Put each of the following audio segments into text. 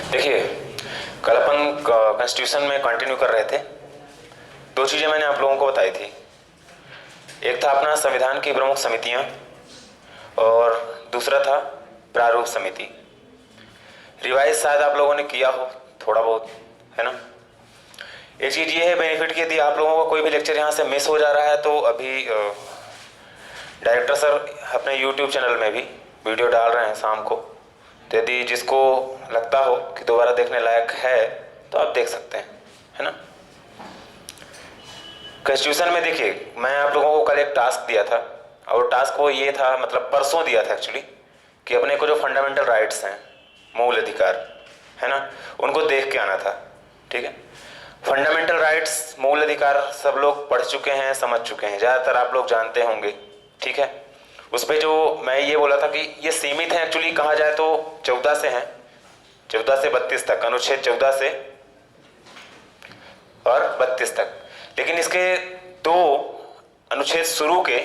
देखिए, कल अपन कॉन्स्टिट्यूशन में कंटिन्यू कर रहे थे। दो चीज़ें मैंने आप लोगों को बताई थी। एक था अपना संविधान की प्रमुख समितियां और दूसरा था प्रारूप समिति। रिवाइज शायद आप लोगों ने किया हो थोड़ा बहुत, है ना। एक चीज़ ये है बेनिफिट की, यदि आप लोगों का कोई भी लेक्चर यहाँ से मिस हो जा रहा है तो अभी डायरेक्टर सर अपने यूट्यूब चैनल में भी वीडियो डाल रहे हैं शाम को, तो यदि जिसको लगता हो कि दोबारा देखने लायक है तो आप देख सकते हैं, है ना। कॉन्स्टिट्यूशन में देखिए, मैं आप लोगों को कल एक टास्क दिया था और टास्क वो ये था, मतलब परसों दिया था एक्चुअली, कि अपने को जो फंडामेंटल राइट्स हैं, मूल अधिकार, है ना, उनको देख के आना था। ठीक है, फंडामेंटल राइट्स, मूल अधिकार सब लोग पढ़ चुके हैं, समझ चुके हैं, ज़्यादातर आप लोग जानते होंगे। ठीक है, उस पर जो मैं ये बोला था कि ये सीमित है एक्चुअली, कहा जाए तो 14 से हैं, 14 से 32 तक, अनुच्छेद 14 से और 32 तक। लेकिन इसके दो अनुच्छेद शुरू के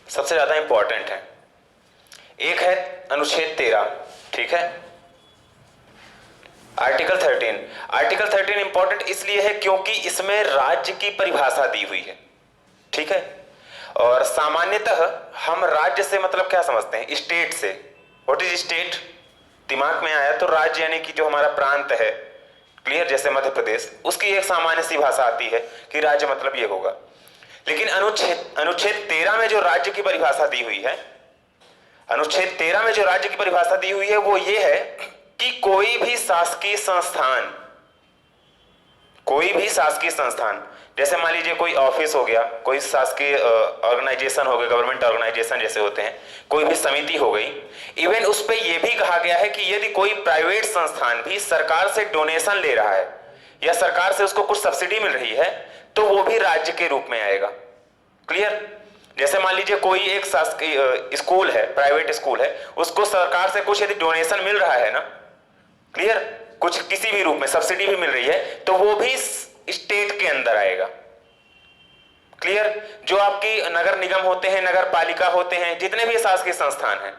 सबसे ज्यादा इंपॉर्टेंट हैं। एक है अनुच्छेद 13, ठीक है, आर्टिकल 13। आर्टिकल 13 इंपॉर्टेंट इसलिए है क्योंकि इसमें राज्य की परिभाषा दी हुई है। ठीक है, और सामान्यतः हम राज्य से मतलब क्या समझते हैं, स्टेट से। What is state? दिमाग में आया तो राज्य यानी कि जो हमारा प्रांत है, क्लियर, जैसे मध्य प्रदेश, उसकी एक सामान्य सी भाषा आती है कि राज्य मतलब ये होगा। लेकिन अनुच्छेद 13 में जो राज्य की परिभाषा दी हुई है, अनुच्छेद 13 में जो राज्य की परिभाषा दी हुई है वो ये है कि कोई भी शासकीय संस्थान, कोई भी शासकीय संस्थान, जैसे मान लीजिए कोई ऑफिस हो गया, कोई शासकीय ऑर्गेनाइजेशन हो गया, गवर्नमेंट ऑर्गेनाइजेशन जैसे होते हैं, कोई भी समिति हो गई। इवन उस पर यह भी कहा गया है कि यदि कोई प्राइवेट संस्थान भी सरकार से डोनेशन ले रहा है या सरकार से उसको कुछ सब्सिडी मिल रही है तो वो भी राज्य के रूप में आएगा। क्लियर? जैसे मान लीजिए कोई एक शासकीय स्कूल है, प्राइवेट स्कूल है, उसको सरकार से कुछ यदि डोनेशन मिल रहा है ना, क्लियर, कुछ किसी भी रूप में सब्सिडी भी मिल रही है तो वो भी स्टेट के अंदर आएगा। क्लियर? जो आपकी नगर निगम होते हैं, नगर पालिका होते हैं, जितने भी शासकीय संस्थान हैं,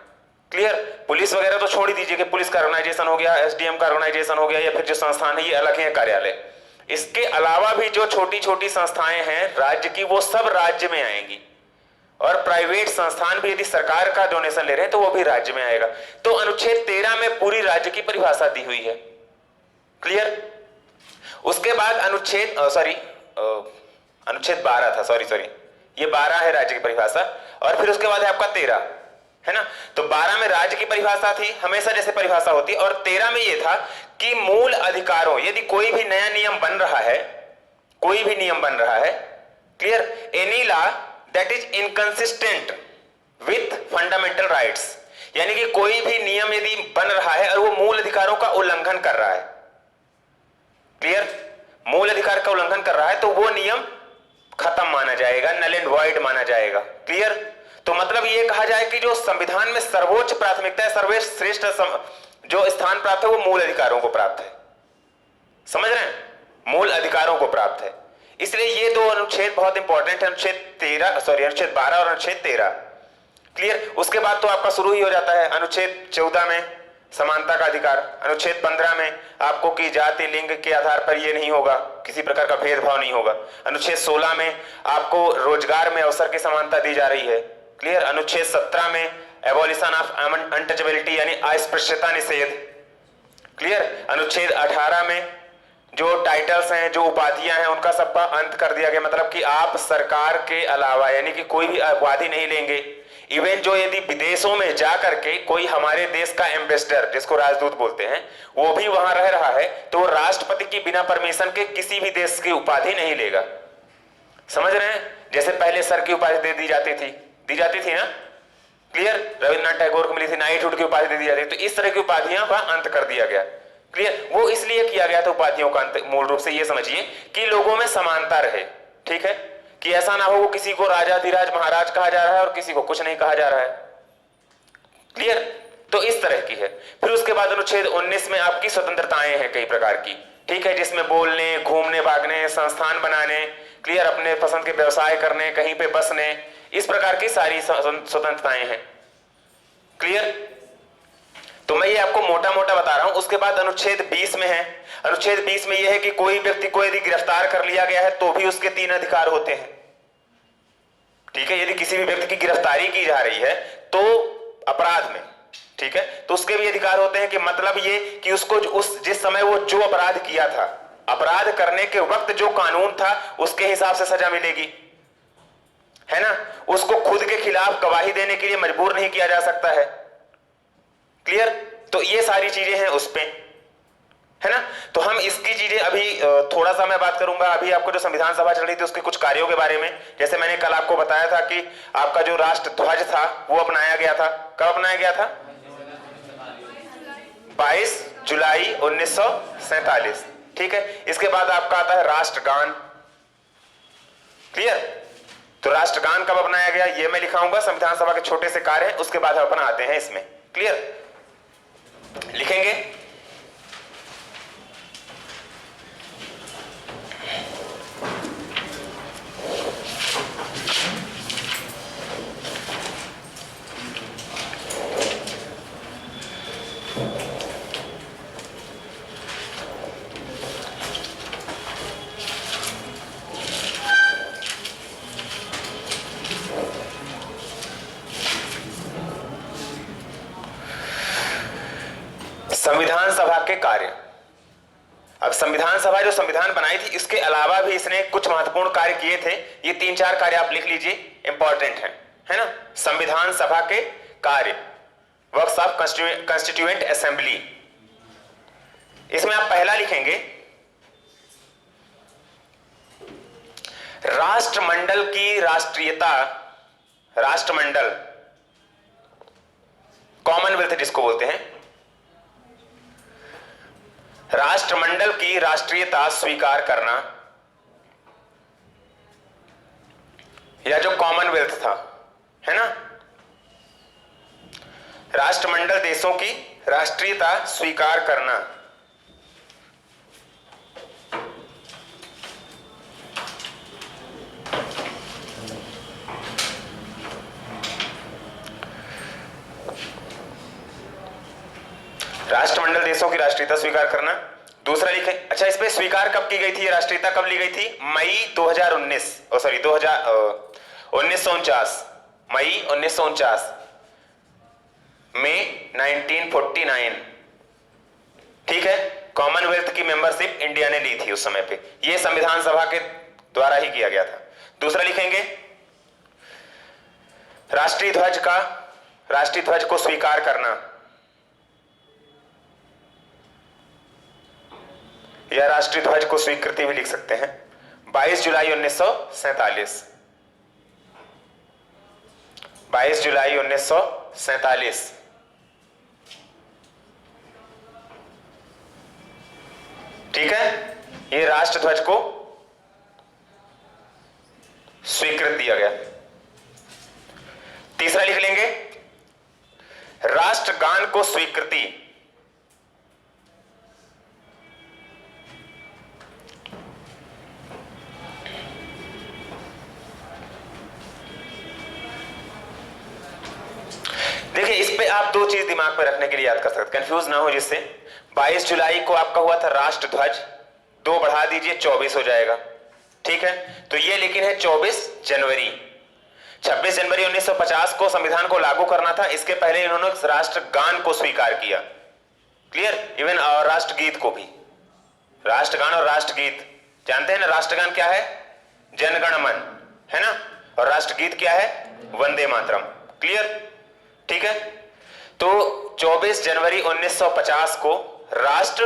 क्लियर, पुलिस वगैरह तो छोड़ ही दीजिए कि पुलिस का ऑर्गेनाइजेशन हो गया, एसडीएम का ऑर्गेनाइजेशन हो गया, या फिर जो संस्थान है ये अलग है कार्यालय। इसके अलावा भी जो छोटी छोटी संस्थाएं हैं राज्य की, वो सब राज्य में आएंगी। और प्राइवेट संस्थान भी यदि सरकार का डोनेशन ले रहे हैं तो वो भी राज्य में आएगा। तो अनुच्छेद 13 में पूरी राज्य की परिभाषा दी हुई है। क्लियर? उसके बाद अनुच्छेद अनुच्छेद 12 था, सॉरी ये 12 है राज्य की परिभाषा, और फिर उसके बाद है आपका 13, है ना। तो 12 में राज्य की परिभाषा थी, हमेशा जैसे परिभाषा होती है, और 13 में यह था कि मूल अधिकारों, यदि कोई भी नया नियम बन रहा है, कोई भी नियम बन रहा है, clear, any law that is inconsistent with fundamental rights, यानी कि कोई भी नियम यदि बन रहा है और वो मूल अधिकारों का उल्लंघन कर रहा है, क्लियर, मूल अधिकार का उल्लंघन कर रहा है, तो वो नियम खत्म माना जाएगा, नल एंड वॉइड माना जाएगा। क्लियर? तो मतलब ये कहा जाए कि जो संविधान में सर्वोच्च प्राथमिकता है, सर्वश्रेष्ठ जो स्थान प्राप्त है वो मूल अधिकारों को प्राप्त है। समझ रहे हैं? मूल अधिकारों को प्राप्त है। इसलिए ये दो अनुच्छेद बहुत इंपॉर्टेंट है, अनुच्छेद 12 और अनुच्छेद 13। क्लियर? उसके बाद तो आपका शुरू ही हो जाता है अनुच्छेद 14 में समानता का अधिकार, अनुच्छेद 15 में आपको कि जाति लिंग के आधार पर ये नहीं होगा, किसी प्रकार का भेदभाव नहीं होगा। अनुच्छेद 16 में आपको रोजगार में अवसर की समानता दी जा रही है। क्लियर? अनुच्छेद 17 में एबॉलिशन ऑफ अनटचेबिलिटी यानी अस्पृश्यता निषेध। क्लियर? अनुच्छेद 18 में जो टाइटल्स हैं, जो उपाधियां हैं, उनका सबका अंत कर दिया गया, मतलब कि आप सरकार के अलावा यानी कि कोई भी उपाधि नहीं लेंगे। इवन जो यदि विदेशों में जा करके कोई हमारे देश का एम्बेसडर, जिसको राजदूत बोलते हैं, वो भी वहां रह रहा है तो वो राष्ट्रपति की बिना परमिशन के किसी भी देश की उपाधि नहीं लेगा। समझ रहे हैं? जैसे पहले सर की उपाधि दे दी जाती थी ना, क्लियर, रविन्द्रनाथ टैगोर को मिली थी, नाइटहुड की उपाधि दे दी जाती थी। तो इस तरह की उपाधियों का अंत कर दिया गया। क्लियर? वो इसलिए किया गया था उपाधियों का अंत, मूल रूप से ये समझिए कि लोगों में समानता रहे। ठीक है, कि ऐसा ना हो वो किसी को राजाधिराज महाराज कहा जा रहा है और किसी को कुछ नहीं कहा जा रहा है। क्लियर? तो इस तरह की है। फिर उसके बाद अनुच्छेद 19 में आपकी स्वतंत्रताएं हैं कई प्रकार की, ठीक है, जिसमें बोलने, घूमने, भागने, संस्थान बनाने, क्लियर, अपने पसंद के व्यवसाय करने, कहीं पे बसने, इस प्रकार की सारी स्वतंत्रताएं हैं। क्लियर? तो मैं ये आपको मोटा मोटा बता रहा हूं। उसके बाद अनुच्छेद 20 में है, अनुच्छेद 20 में यह है कि कोई व्यक्ति को यदि गिरफ्तार कर लिया गया है तो भी उसके 3 अधिकार होते हैं। ठीक है, यदि किसी भी व्यक्ति की गिरफ्तारी की जा रही है तो अपराध में, ठीक है, तो उसके भी अधिकार होते हैं कि मतलब ये कि उसको उस जिस समय वो जो अपराध किया था, अपराध करने के वक्त जो कानून था उसके हिसाब से सजा मिलेगी, है ना। उसको खुद के खिलाफ गवाही देने के लिए मजबूर नहीं किया जा सकता है। क्लियर। तो ये सारी चीजें हैं उस पे, है ना। तो हम इसकी चीजें अभी थोड़ा सा मैं बात करूंगा। अभी आपको जो संविधान सभा चल रही थी उसके कुछ कार्यों के बारे में, जैसे मैंने कल आपको बताया था कि आपका जो राष्ट्र ध्वज था वो अपनाया गया था। कब अपनाया गया था? 22 जुलाई 1947। ठीक है, इसके बाद आपका आता है राष्ट्रगान। क्लियर। तो राष्ट्रगान कब अपनाया गया ये मैं लिखाऊंगा, संविधान सभा के छोटे से कार्य हैं, उसके बाद हम अपना आते हैं इसमें। क्लियर, लिखेंगे। संविधान सभा के कार्य। अब संविधान सभा जो संविधान बनाई थी इसके अलावा भी इसने कुछ महत्वपूर्ण कार्य किए थे। ये 3-4 कार्य आप लिख लीजिए, इंपॉर्टेंट है ना। संविधान सभा के कार्य, वर्क्स ऑफ कॉन्स्टिट्यूएंट असेंबली। इसमें आप पहला लिखेंगे राष्ट्रमंडल की राष्ट्रीयता। राष्ट्रमंडल, कॉमनवेल्थ जिसको बोलते हैं, राष्ट्रमंडल की राष्ट्रीयता स्वीकार करना, या जो कॉमनवेल्थ था, है ना, राष्ट्रमंडल देशों की राष्ट्रीयता स्वीकार करना। राष्ट्रमंडल देशों की राष्ट्रीयता स्वीकार करना। दूसरा लिखें, अच्छा इस पे स्वीकार कब की गई थी, राष्ट्रीयता कब ली गई थी? मई 2019, सॉरी 1949, मई 1949 में 1949। ठीक है, कॉमनवेल्थ की मेंबरशिप इंडिया ने ली थी उस समय पे, ये संविधान सभा के द्वारा ही किया गया था। दूसरा लिखेंगे राष्ट्रीय ध्वज को स्वीकार करना, या राष्ट्रीय ध्वज को स्वीकृति भी लिख सकते हैं। 22 जुलाई 1947, 22 जुलाई 1947। ठीक है, ये राष्ट्र ध्वज को स्वीकृत दिया गया। तीसरा लिख लेंगे राष्ट्रगान को स्वीकृति। देखिए इस पे आप दो चीज दिमाग में रखने के लिए याद कर सकते, कंफ्यूज ना हो जिससे। 22 जुलाई को आपका हुआ था राष्ट्र ध्वज, 2 बढ़ा दीजिए 24 हो जाएगा। ठीक है, तो ये लेकिन है 24 जनवरी। 26 जनवरी 1950 को संविधान को लागू करना था, इसके पहले इन्होंने राष्ट्रगान को स्वीकार किया। क्लियर, इवन राष्ट्रगीत को भी। राष्ट्रगान और राष्ट्रगीत जानते हैं ना, राष्ट्रगान क्या है? जनगण मन, है ना, और राष्ट्रगीत क्या है? वंदे मातरम। क्लियर, ठीक है। तो 24 जनवरी 1950 को राष्ट्र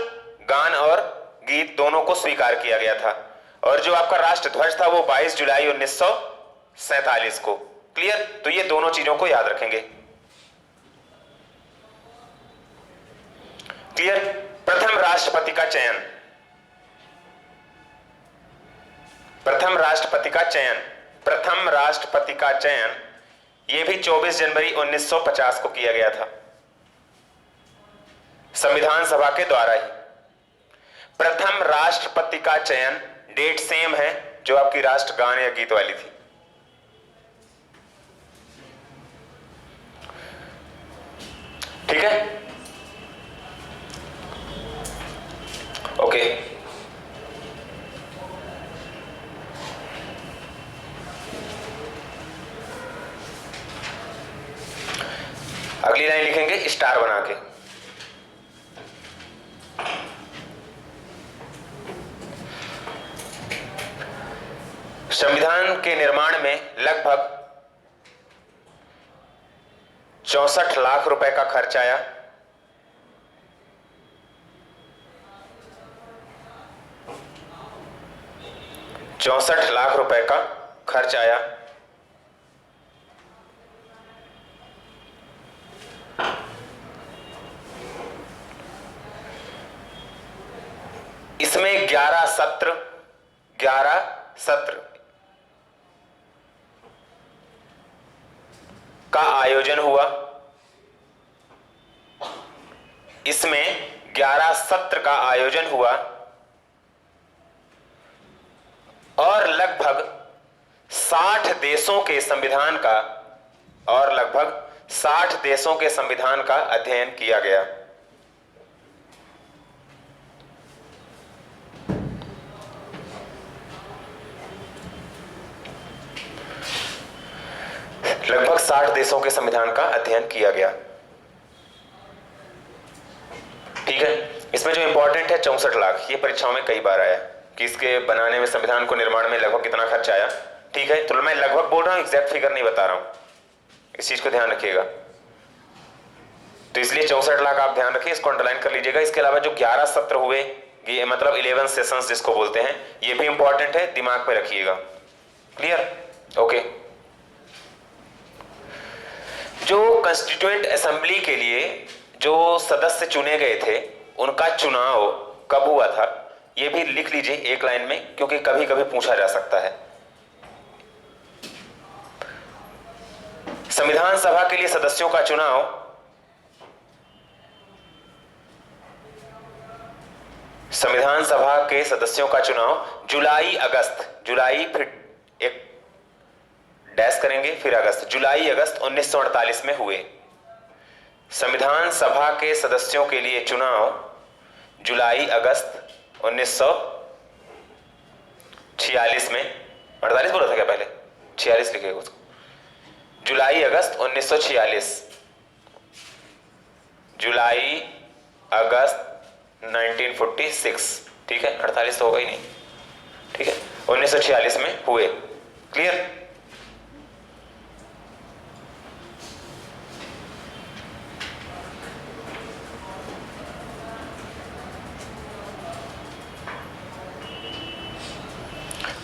गान और गीत दोनों को स्वीकार किया गया था, और जो आपका राष्ट्र ध्वज था वो 22 जुलाई 1947 को। क्लियर, तो ये दोनों चीजों को याद रखेंगे। क्लियर। प्रथम राष्ट्रपति का चयन, प्रथम राष्ट्रपति का चयन, प्रथम राष्ट्रपति का चयन यह भी 24 जनवरी 1950 को किया गया था, संविधान सभा के द्वारा ही। प्रथम राष्ट्रपति का चयन, डेट सेम है जो आपकी राष्ट्रगान या गीत वाली थी। ठीक है, संविधान के निर्माण में लगभग 64 लाख रुपए का खर्च आया। ₹64 लाख रुपए का खर्च आया। इसमें 11 सत्र का आयोजन हुआ। इसमें 11 सत्र का आयोजन हुआ और लगभग 60 देशों के संविधान का अध्ययन किया गया। लगभग 60 देशों के संविधान का अध्ययन किया गया। ठीक है, इसमें जो इंपॉर्टेंट है 64 लाख, ये परीक्षाओं में कई बार आया कि इसके बनाने में, संविधान को निर्माण में लगभग कितना खर्च आया। ठीक है, तो मैं लगभग बोल रहा हूं, एग्जैक्ट फिगर नहीं बता रहा हूं, इस चीज को ध्यान रखिएगा। तो इसलिए 64 लाख आप ध्यान रखिए, इसको अंडरलाइन कर लीजिएगा। इसके अलावा जो 11 सत्र हुए, ये मतलब 11 सेशंस जिसको बोलते हैं, ये भी इंपॉर्टेंट है, दिमाग में रखिएगा। क्लियर? ओके। जो कंस्टिट्यूएंट असेंबली के लिए जो सदस्य चुने गए थे, उनका चुनाव कब हुआ था, ये भी लिख लीजिए एक लाइन में, क्योंकि कभी कभी पूछा जा सकता है। संविधान सभा के लिए सदस्यों का चुनाव जुलाई फिर एक डैश करेंगे, फिर अगस्त, जुलाई अगस्त 1948 में हुए। संविधान सभा के सदस्यों के लिए चुनाव जुलाई अगस्त 1946 में, 48 बोला था क्या पहले? 46 लिखेगा उसको। जुलाई अगस्त 1946, जुलाई अगस्त 1946। ठीक है, 48 तो होगा ही नहीं। ठीक है, 1946 में हुए। क्लियर?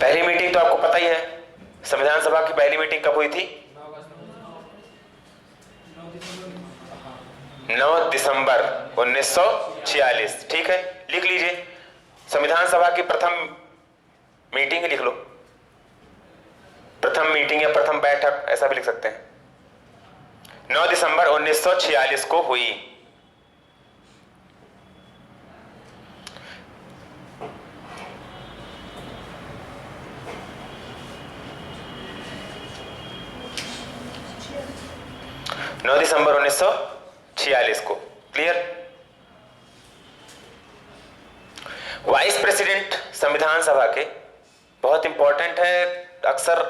पहली मीटिंग तो आपको पता ही है, संविधान सभा की पहली मीटिंग कब हुई थी? 9 दिसंबर 1946। ठीक है, लिख लीजिए। संविधान सभा की प्रथम मीटिंग लिख लो, प्रथम मीटिंग या प्रथम बैठक, ऐसा भी लिख सकते हैं। 9 दिसंबर 1946 को हुई। दिसंबर 1946 को। क्लियर? वाइस प्रेसिडेंट संविधान सभा के बहुत इंपॉर्टेंट है, अक्सर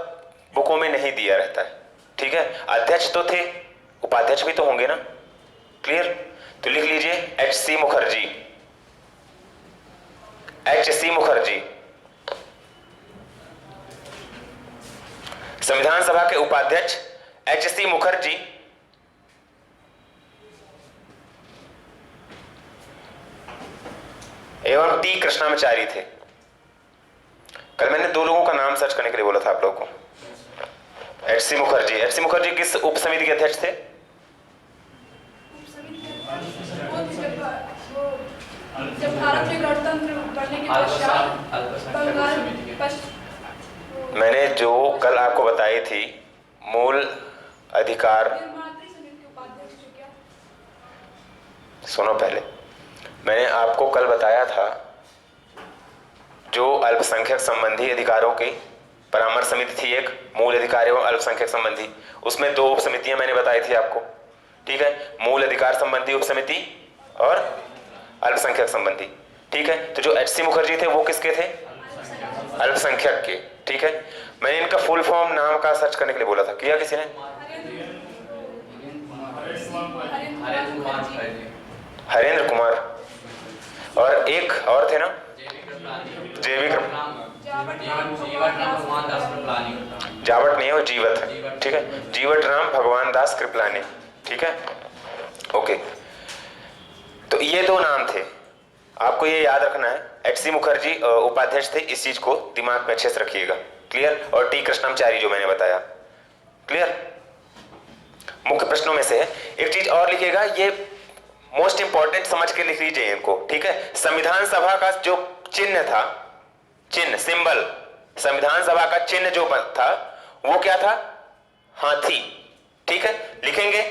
बुकों में नहीं दिया रहता है। ठीक है, अध्यक्ष तो थे, उपाध्यक्ष भी तो होंगे ना। क्लियर? तो लिख लीजिए H.C. मुखर्जी। H.C. मुखर्जी संविधान सभा के उपाध्यक्ष H.C. मुखर्जी एवं टी कृष्णाचारी थे। कल मैंने 2 लोगों का नाम सर्च करने के लिए बोला था आप लोगों को। H.C. मुखर्जी, H.C. मुखर्जी किस उप समिति के अध्यक्ष थे? जब भारत में गणतंत्र बनने के पश्चात मैंने जो कल आपको बताई थी मूल अधिकार, सुनो पहले, मैंने आपको कल बताया था जो अल्पसंख्यक संबंधी अधिकारों की परामर्श समिति थी, एक मूल अधिकार एवं अल्पसंख्यक संबंधी, उसमें 2 उप समितियां मैंने बताई थी आपको। ठीक है, मूल अधिकार संबंधी उप समिति और अल्पसंख्यक संबंधी। ठीक है, तो जो H.C. मुखर्जी थे वो किसके थे? अल्पसंख्यक के। ठीक है, मैंने इनका फुल फॉर्म नाम का सर्च करने के लिए बोला था, किया किसी ने? हरेंद्र कुमार, और एक और थे ना, JV जावट राम भगवान दास कृपलानी। जावट नहीं है, वो जीवत है, ठीक है। जीवट राम भगवान दास कृपलानी, ठीक है, ओके। तो ये दो नाम थे, आपको ये याद रखना है। एच.सी. मुखर्जी उपाध्यक्ष थे, इस चीज को दिमाग में अच्छे से रखिएगा, क्लियर। और टी कृष्णमाचारी जो मैंने बताया, क्लियर, मुख्य प्रश्नों में से है। एक चीज और लिखिएगा, ये मोस्ट इंपॉर्टेंट समझ के लिख लीजिए इनको, ठीक है। संविधान सभा का जो चिन्ह था, चिन्ह सिंबल, संविधान सभा का चिन्ह जो था वो क्या था? हाथी, ठीक है। लिखेंगे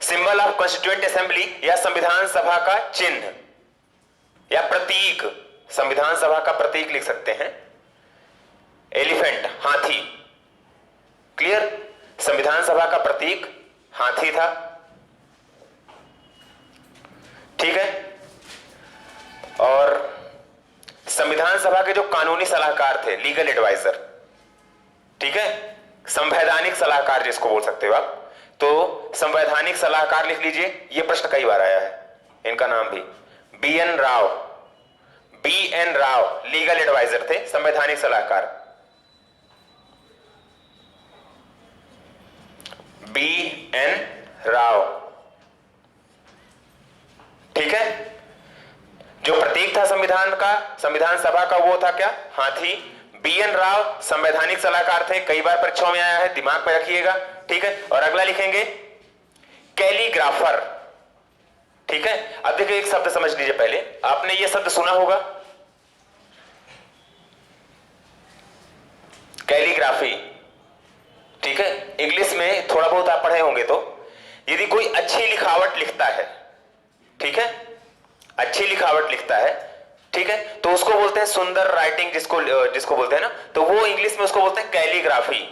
सिंबल ऑफ कॉन्स्टिट्यूएंट असेंबली या संविधान सभा का चिन्ह या प्रतीक, संविधान सभा का प्रतीक लिख सकते हैं, एलिफेंट, हाथी, क्लियर। संविधान सभा का प्रतीक हाथी था, ठीक है। और संविधान सभा के जो कानूनी सलाहकार थे, लीगल एडवाइजर, ठीक है, संवैधानिक सलाहकार जिसको बोल सकते हो आप, तो संवैधानिक सलाहकार लिख लीजिए, यह प्रश्न कई बार आया है, इनका नाम भी B N. Rao, B N. Rao legal adviser थे, संवैधानिक सलाहकार, बी.एन. राव, ठीक है। जो प्रतीक था संविधान का, संविधान सभा का, वो था क्या? हाथी। बी.एन. राव संवैधानिक सलाहकार थे, कई बार परीक्षाओं में आया है, दिमाग में रखिएगा, ठीक है। और अगला लिखेंगे कैलीग्राफर, ठीक है। अब देखिए एक शब्द समझ लीजिए, पहले आपने ये शब्द सुना होगा, कैलीग्राफी, ठीक है। इंग्लिश में थोड़ा बहुत आप पढ़े होंगे, तो यदि कोई अच्छी लिखावट लिखता है, ठीक है, अच्छी लिखावट लिखता है, ठीक है, तो उसको बोलते हैं सुंदर राइटिंग, जिसको बोलते हैं ना, तो वो इंग्लिश में उसको बोलते हैं कैलीग्राफी,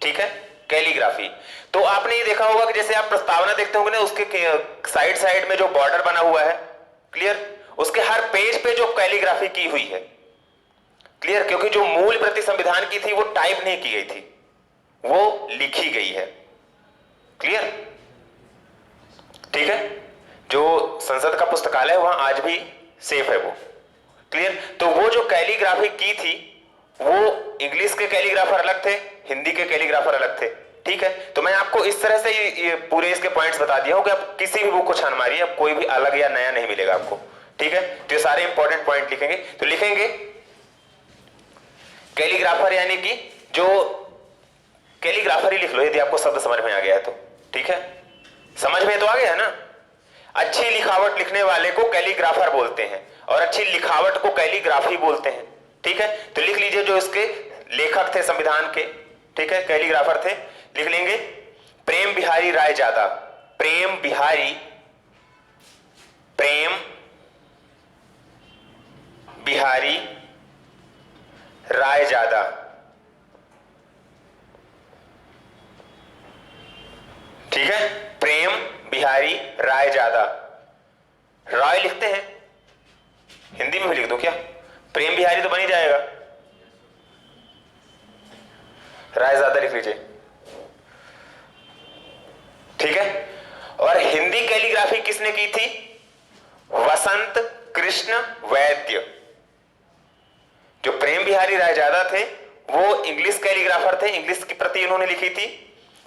ठीक है, कैलीग्राफी। तो आपने ये देखा होगा कि जैसे आप प्रस्तावना देखते होंगे ना, उसके साइड साइड में जो बॉर्डर बना हुआ है, क्लियर, उसके हर पेज पे जो कैलीग्राफी की हुई है, क्लियर, क्योंकि जो मूल प्रति संविधान की थी वो टाइप नहीं की गई थी, वो लिखी गई है, क्लियर, ठीक है। जो संसद का पुस्तकालय वहां आज भी सेफ है वो, क्लियर। तो वो जो कैलीग्राफी की थी, वो इंग्लिश के कैलीग्राफर अलग थे, हिंदी के कैलीग्राफर अलग थे, ठीक है। तो मैं आपको इस तरह से ये पूरे इसके पॉइंट्स बता दिया हूं कि आप किसी भी बुक को छान मारिए, अब कोई भी अलग या नया नहीं मिलेगा आपको, ठीक है। तो ये सारे इंपॉर्टेंट पॉइंट लिखेंगे, तो लिखेंगे कैलीग्राफर यानी कि जो कैलीग्राफर ही लिख लो यदि आपको शब्द समझ में आ गया है तो, ठीक है। समझ में तो आ गया है ना। अच्छी लिखावट लिखने वाले को कैलीग्राफर बोलते हैं और अच्छी लिखावट को कैलीग्राफी बोलते हैं, ठीक है। तो लिख लीजिए जो इसके लेखक थे संविधान के, ठीक है, कैलीग्राफर थे, लिख लेंगे प्रेम बिहारी राय जादा, प्रेम बिहारी, प्रेम बिहारी राय जादा, ठीक है, प्रेम बिहारी राय जादा। राय लिखते हैं, हिंदी में भी लिख दो क्या? प्रेम बिहारी तो बन ही जाएगा, राय ज्यादा लिख लीजिए, ठीक है। और हिंदी कैलीग्राफी किसने की थी? वसंत कृष्ण वैद्य। जो प्रेम बिहारी राय जादा थे वो इंग्लिश कैलीग्राफर थे, इंग्लिश की प्रति इन्होंने लिखी थी,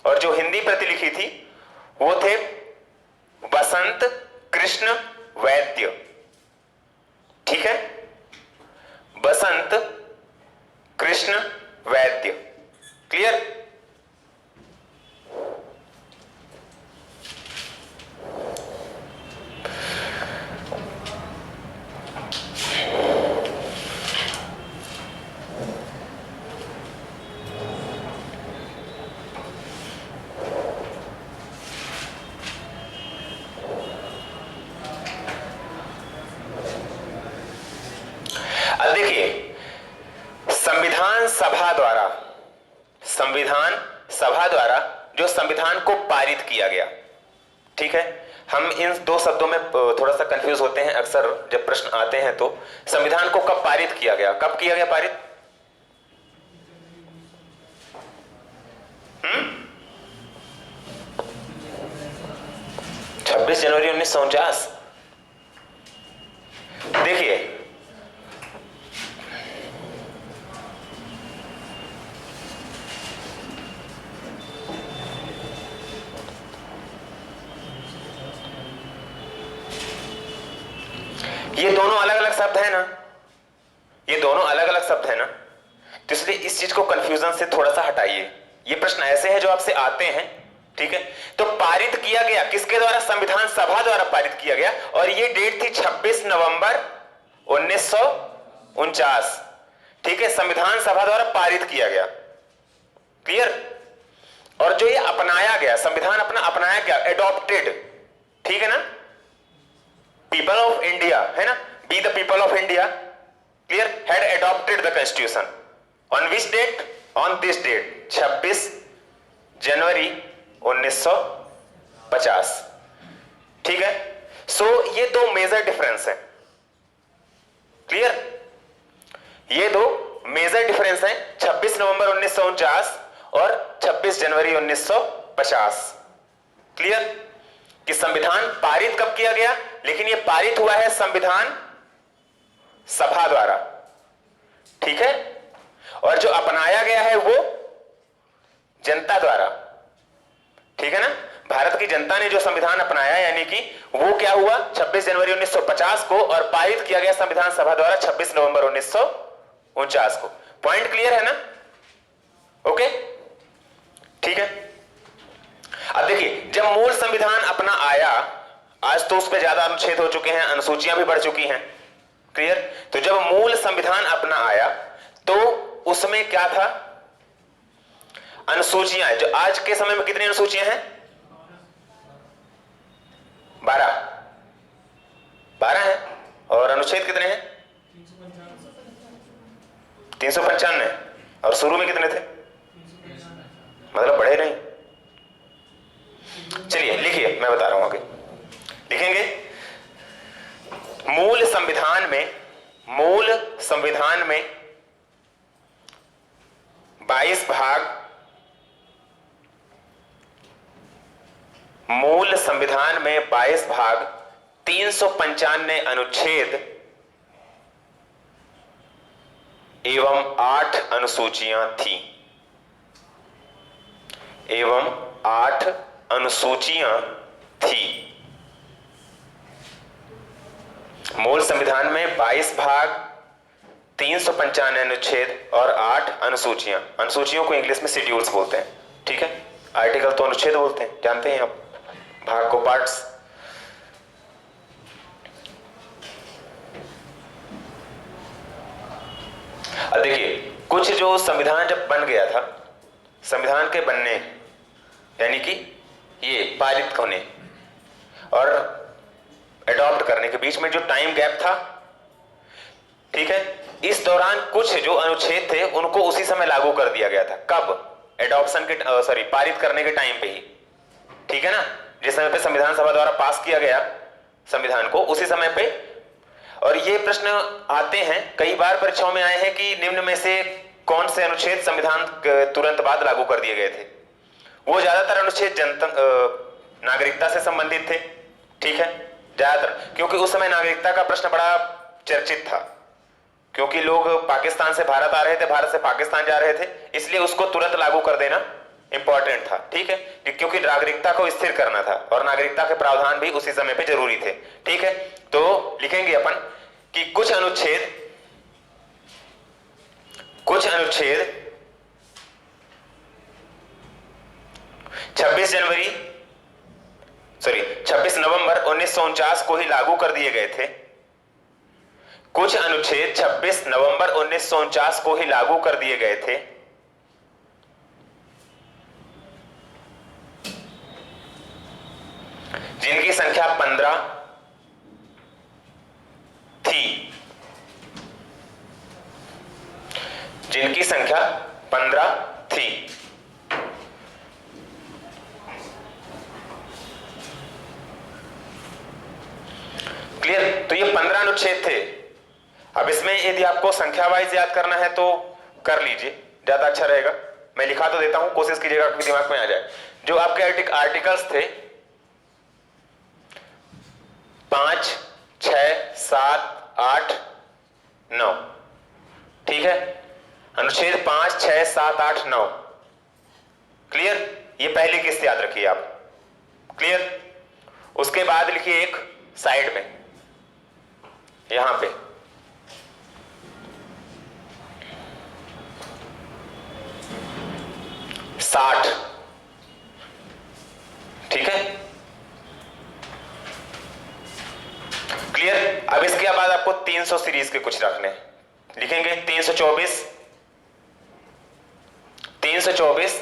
और जो हिंदी प्रति लिखी थी वो थे वसंत कृष्ण वैद्य, ठीक है, बसंत कृष्ण वैद्य, क्लियर। अब देखिए संविधान सभा द्वारा जो संविधान को पारित किया गया, ठीक है। हम इन दो शब्दों में थोड़ा सा कंफ्यूज होते हैं अक्सर जब प्रश्न आते हैं, तो संविधान को कब पारित किया गया, कब किया गया पारित? 26 जनवरी 1949। देखिए दोनों अलग अलग शब्द है ना, ये दोनों अलग अलग शब्द है ना, तो इसलिए इस चीज को कंफ्यूजन से थोड़ा सा हटाइए। ये प्रश्न ऐसे हैं जो आपसे आते हैं, ठीक है। तो पारित किया गया किसके द्वारा? संविधान सभा द्वारा पारित किया गया, और ये डेट थी 26 नवंबर 1949, ठीक है। संविधान सभा द्वारा पारित किया गया, क्लियर। और जो ये अपनाया गया, संविधान अपना अपनाया गया, एडॉप्टेड, ठीक है ना, पीपल ऑफ इंडिया है ना, be the people of India, clear, had adopted the constitution on which date? On this date 26 जनवरी 1950, ठीक है। सो ये दो मेजर डिफरेंस है, क्लियर। ये दो मेजर डिफरेंस है, 26 नवंबर 1949 और 26 जनवरी 1950, क्लियर। कि संविधान पारित कब किया गया, लेकिन यह पारित हुआ है संविधान सभा द्वारा, ठीक है। और जो अपनाया गया है वो जनता द्वारा, ठीक है ना। भारत की जनता ने जो संविधान अपनाया, यानी कि वो क्या हुआ 26 जनवरी 1950 को, और पारित किया गया संविधान सभा द्वारा 26 नवंबर 1949 को। पॉइंट क्लियर है ना? ओके, ठीक है। अब देखिए, जब मूल संविधान अपना आया, आज तो उस पर ज्यादा अनुच्छेद हो चुके हैं, अनुसूचियां भी बढ़ चुकी हैं, क्लियर। तो जब मूल संविधान अपना आया तो उसमें क्या था? अनुसूचियां, जो आज के समय में कितनी अनुसूचियां हैं? 12 है। और अनुच्छेद कितने हैं? 395। और शुरू में कितने थे? मतलब बढ़े नहीं। चलिए लिखिए, मैं बता रहा हूं आगे। लिखेंगे, मूल संविधान में 22 भाग, मूल संविधान में 22 भाग, 395 अनुच्छेद एवं 8 अनुसूचियां थी, एवं 8 अनुसूचियां थी। मूल संविधान में 22 भाग, 395 अनुच्छेद और 8 अनुसूचियां। अनुसूचियों को इंग्लिश में शेड्यूल्स बोलते हैं, ठीक है। आर्टिकल तो अनुच्छेद बोलते हैं, जानते हैं आप, भाग को पार्ट्स। अब देखिए, कुछ जो संविधान जब बन गया था, संविधान के बनने यानी कि ये पारित होने और एडॉप्ट करने के बीच में जो टाइम गैप था, ठीक है, इस दौरान कुछ जो अनुच्छेद थे उनको उसी समय लागू कर दिया गया था। कब? एडॉप्शन के पारित करने के टाइम पे ही, ठीक है ना। जिस समय पे संविधान सभा द्वारा पास किया गया संविधान को, उसी समय पे। और ये प्रश्न आते हैं, कई बार परीक्षाओं में आए हैं कि निम्न में से कौन से अनुच्छेद संविधान तुरंत बाद लागू कर दिए गए थे। वो ज्यादातर अनुच्छेद नागरिकता से संबंधित थे, ठीक है, ज्यादातर, क्योंकि उस समय नागरिकता का प्रश्न बड़ा चर्चित था, क्योंकि लोग पाकिस्तान से भारत आ रहे थे, भारत से पाकिस्तान जा रहे थे, इसलिए उसको तुरंत लागू कर देना इंपॉर्टेंट था, ठीक है, क्योंकि नागरिकता को स्थिर करना था और नागरिकता के प्रावधान भी उसी समय पे जरूरी थे, ठीक है। तो लिखेंगे अपन कि कुछ अनुच्छेद 26 नवंबर 1949 को ही लागू कर दिए गए थे। कुछ अनुच्छेद 26 नवंबर 1949 को ही लागू कर दिए गए थे, जिनकी संख्या 15 थी, जिनकी संख्या 15 थी। क्लियर? तो ये 15 अनुच्छेद थे। अब इसमें यदि आपको संख्या वाइज याद करना है तो कर लीजिए, ज्यादा अच्छा रहेगा। मैं लिखा तो देता हूं, कोशिश कीजिएगा आपके दिमाग में आ जाए। जो आपके आर्टिकल्स थे 5, 6, 7, 8, 9, ठीक है। अनुच्छेद 5, 6, 7, 8, 9, क्लियर। ये पहली किस्त याद रखिए आप, क्लियर। उसके बाद लिखिए एक साइड में, यहां पे साठ, ठीक है, क्लियर। अब इसके बाद आपको 300 सीरीज के कुछ रखने लिखेंगे। 324, 366,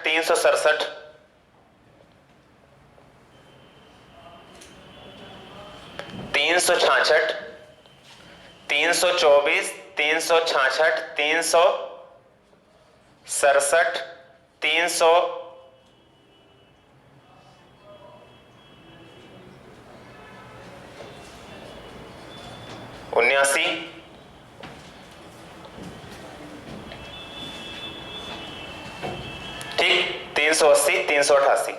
367, 366, 324, 366, 367, 300, 79, ठीक, 380, 388,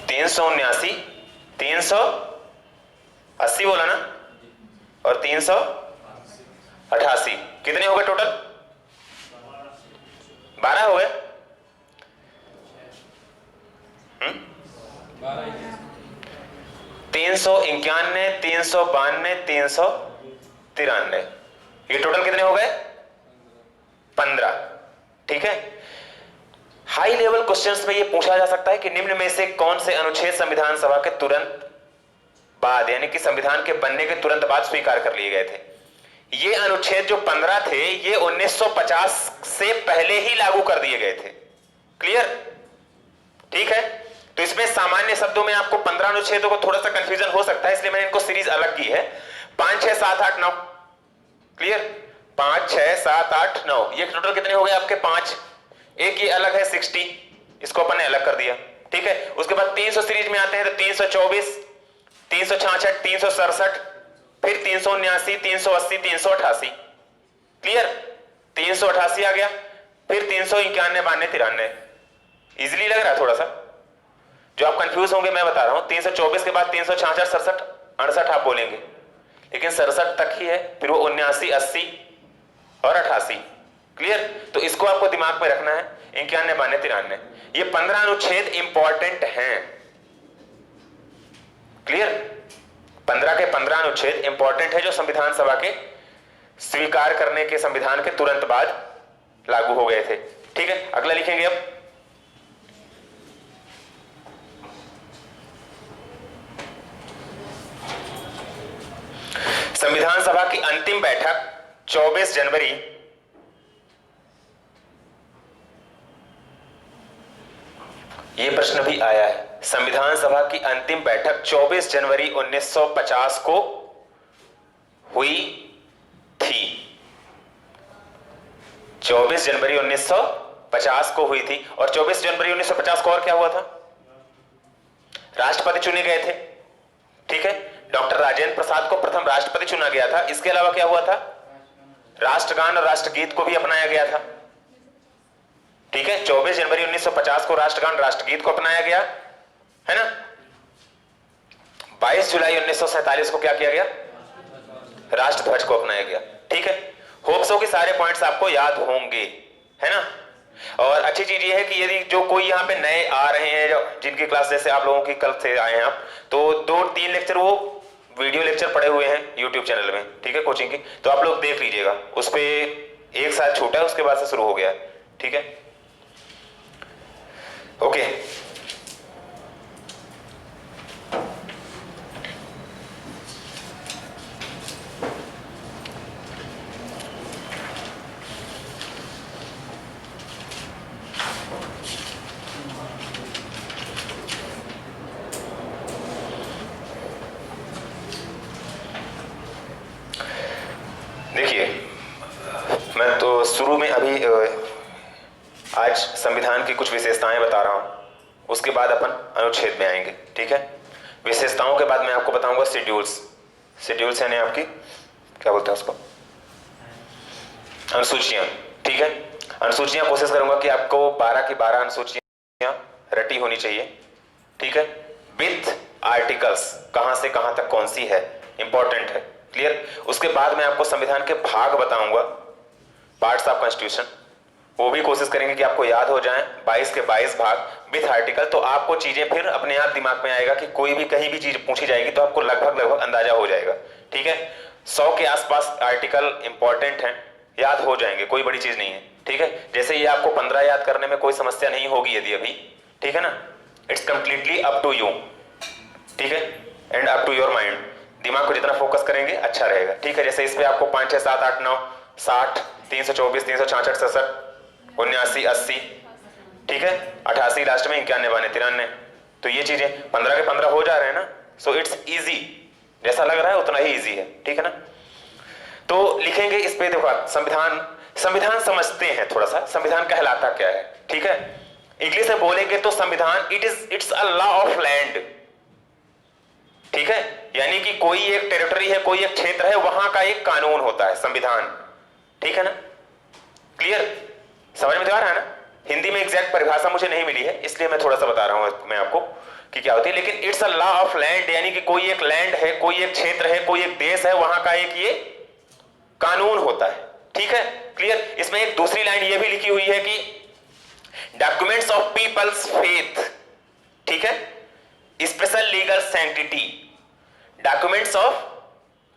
379, 380 बोला ना, और 388, कितने हो गए टोटल? 12 हो गए। 391, 392, 393, ये टोटल कितने हो गए? 15, ठीक है। हाई लेवल क्वेश्चंस में ये पूछा जा सकता है कि निम्न में से कौन से अनुच्छेद संविधान सभा के तुरंत बाद, यानी कि संविधान के बनने के तुरंत बाद स्वीकार कर लिए गए थे। ये अनुच्छेद जो 15 थे, ये 1950 से पहले ही लागू कर दिए गए थे। क्लियर, ठीक है। तो इसमें सामान्य शब्दों में आपको 15 अनुच्छेदों को थोड़ा सा कंफ्यूजन हो सकता है, इसलिए मैंने इनको सीरीज अलग की है। 5, 6, 7, 8, 9, क्लियर। 5, 6, 7, 8, 9, ये टोटल कितने हो गए आपके? 5। एक ये अलग है 60, इसको अपन ने अलग कर दिया, ठीक है। उसके बाद 300 सीरीज में आते हैं तो 324, 366, 367, फिर 379, 380, 388, क्लियर। 388 आ गया, फिर 391, 92, 93। इजिली लग रहा है थोड़ा सा? जो आप कंफ्यूज होंगे मैं बता रहा हूं। 324 के बाद 366, 67, 68 आप बोलेंगे, लेकिन 67 तक ही है, फिर वो 79, 80 और 88, क्लियर। तो इसको आपको दिमाग में रखना है। 91, 92, 93, ये 15 अनुच्छेद इंपॉर्टेंट हैं, क्लियर। 15 के 15 अनुच्छेद इंपॉर्टेंट है, जो संविधान सभा के स्वीकार करने के संविधान के तुरंत बाद लागू हो गए थे, ठीक है। अगला लिखेंगे अब। संविधान सभा की अंतिम बैठक 24 जनवरी 1950, ये प्रश्न भी आया है। संविधान सभा की अंतिम बैठक 24 जनवरी 1950 को हुई थी। 24 जनवरी 1950 को हुई थी। और 24 जनवरी 1950 को और क्या हुआ था? राष्ट्रपति चुने गए थे, ठीक है। डॉक्टर राजेंद्र प्रसाद को प्रथम राष्ट्रपति चुना गया था। इसके अलावा क्या हुआ था? राष्ट्रगान और राष्ट्रगीत को भी अपनाया गया था, ठीक है। 24 जनवरी 1950 को राष्ट्रगान राष्ट्रगीत को अपनाया गया है ना। 22 जुलाई 1947 को क्या किया गया? राष्ट्रध्वज को अपनाया गया, ठीक है। होप सो कि सारे पॉइंट्स आपको याद होंगे, है ना। और अच्छी चीज ये है कि यदि जो कोई यहाँ पे नए आ रहे हैं, जिनकी क्लास जैसे आप लोगों की कल से आए हैं आप, तो 2-3 लेक्चर वो वीडियो लेक्चर पड़े हुए हैं यूट्यूब चैनल में, ठीक है, कोचिंग की, तो आप लोग देख लीजिएगा। उस पर एक साल छूटा है, उसके बाद से शुरू हो गया है, ठीक है। ओके, देखिए मैं तो शुरू में अभी आज संविधान की कुछ विशेषताएं बता रहा हूं, उसके बाद अपन अनुच्छेद में आएंगे, ठीक है। विशेषताओं के बाद मैं आपको बताऊंगा शेड्यूल्स। शेड्यूल्स यानी आपकी क्या बोलते हैं उसको? अनुसूचियां, ठीक है। अनुसूचियां कोशिश करूंगा कि आपको 12 की 12 अनुसूचियां रटी होनी चाहिए, ठीक है। विथ आर्टिकल्स, कहां से कहां तक कौन सी है, इंपॉर्टेंट है, क्लियर। उसके बाद मैं आपको संविधान के भाग बताऊंगा, पार्ट्स ऑफ कॉन्स्टिट्यूशन, वो भी कोशिश करेंगे कि आपको याद हो जाए 22 के 22 भाग विथ आर्टिकल। तो आपको चीजें फिर अपने आप दिमाग में आएगा कि कोई भी कहीं भी चीज पूछी जाएगी तो आपको लगभग अंदाजा हो जाएगा। ठीक है, 100 के आसपास आर्टिकल इंपॉर्टेंट हैं, याद हो जाएंगे, कोई बड़ी चीज नहीं है। ठीक है, जैसे ये आपको 15 याद करने में कोई समस्या नहीं होगी यदि अभी, ठीक है ना, it's completely up to you. ठीक है, and up to your mind, दिमाग को जितना फोकस करेंगे अच्छा रहेगा। ठीक है, जैसे इस पे आपको 5 6 7 8 9 60 324 366 67 79 80, ठीक है, 88 लास्ट में 91 92 93, तो ये चीजें 15 के 15 हो जा रहे हैं ना। सो इट्स इजी, जैसा लग रहा है उतना ही इजी है। ठीक है ना, तो लिखेंगे इस पे। देखो संविधान, संविधान समझते हैं थोड़ा सा, संविधान कहलाता क्या है। ठीक है, इंग्लिश में बोलेंगे तो संविधान it's a law of land. ठीक है, यानी कि कोई एक टेरिटरी है, कोई एक क्षेत्र है, वहां का एक कानून होता है संविधान। ठीक है ना, क्लियर, समझ में तो आ रहा है ना। हिंदी में एग्जैक्ट परिभाषा मुझे नहीं मिली है, इसलिए मैं थोड़ा सा बता रहा हूं मैं आपको कि क्या होती है। लेकिन it's a law of land, यानी कि कोई एक लैंड है, कोई एक क्षेत्र है, कोई एक देश है, वहां का एक ये कानून होता है। ठीक है, क्लियर। इसमें एक दूसरी लाइन ये भी लिखी हुई है कि डॉक्यूमेंट्स ऑफ पीपल्स फेथ, ठीक है, special legal sanctity, documents of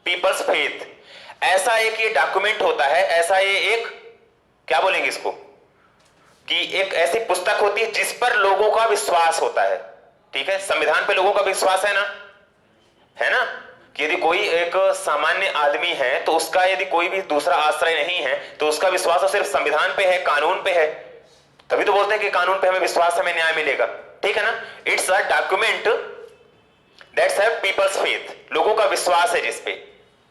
people's faith, ऐसा एक ये डॉक्यूमेंट होता है, ऐसा ये एक क्या बोलेंगे इसको, कि एक ऐसी पुस्तक होती है जिस पर लोगों का विश्वास होता है। ठीक है, संविधान पे लोगों का विश्वास है ना, है ना, कि यदि कोई एक सामान्य आदमी है तो उसका यदि कोई भी दूसरा आश्रय नहीं है तो उसका विश्वास तो सिर्फ संविधान पे है, कानून पे है, तभी तो बोलते हैं कि कानून पे हमें विश्वास, हमें न्याय मिलेगा। ठीक है ना, it's a document that's have people's faith, लोगों का विश्वास है जिसपे।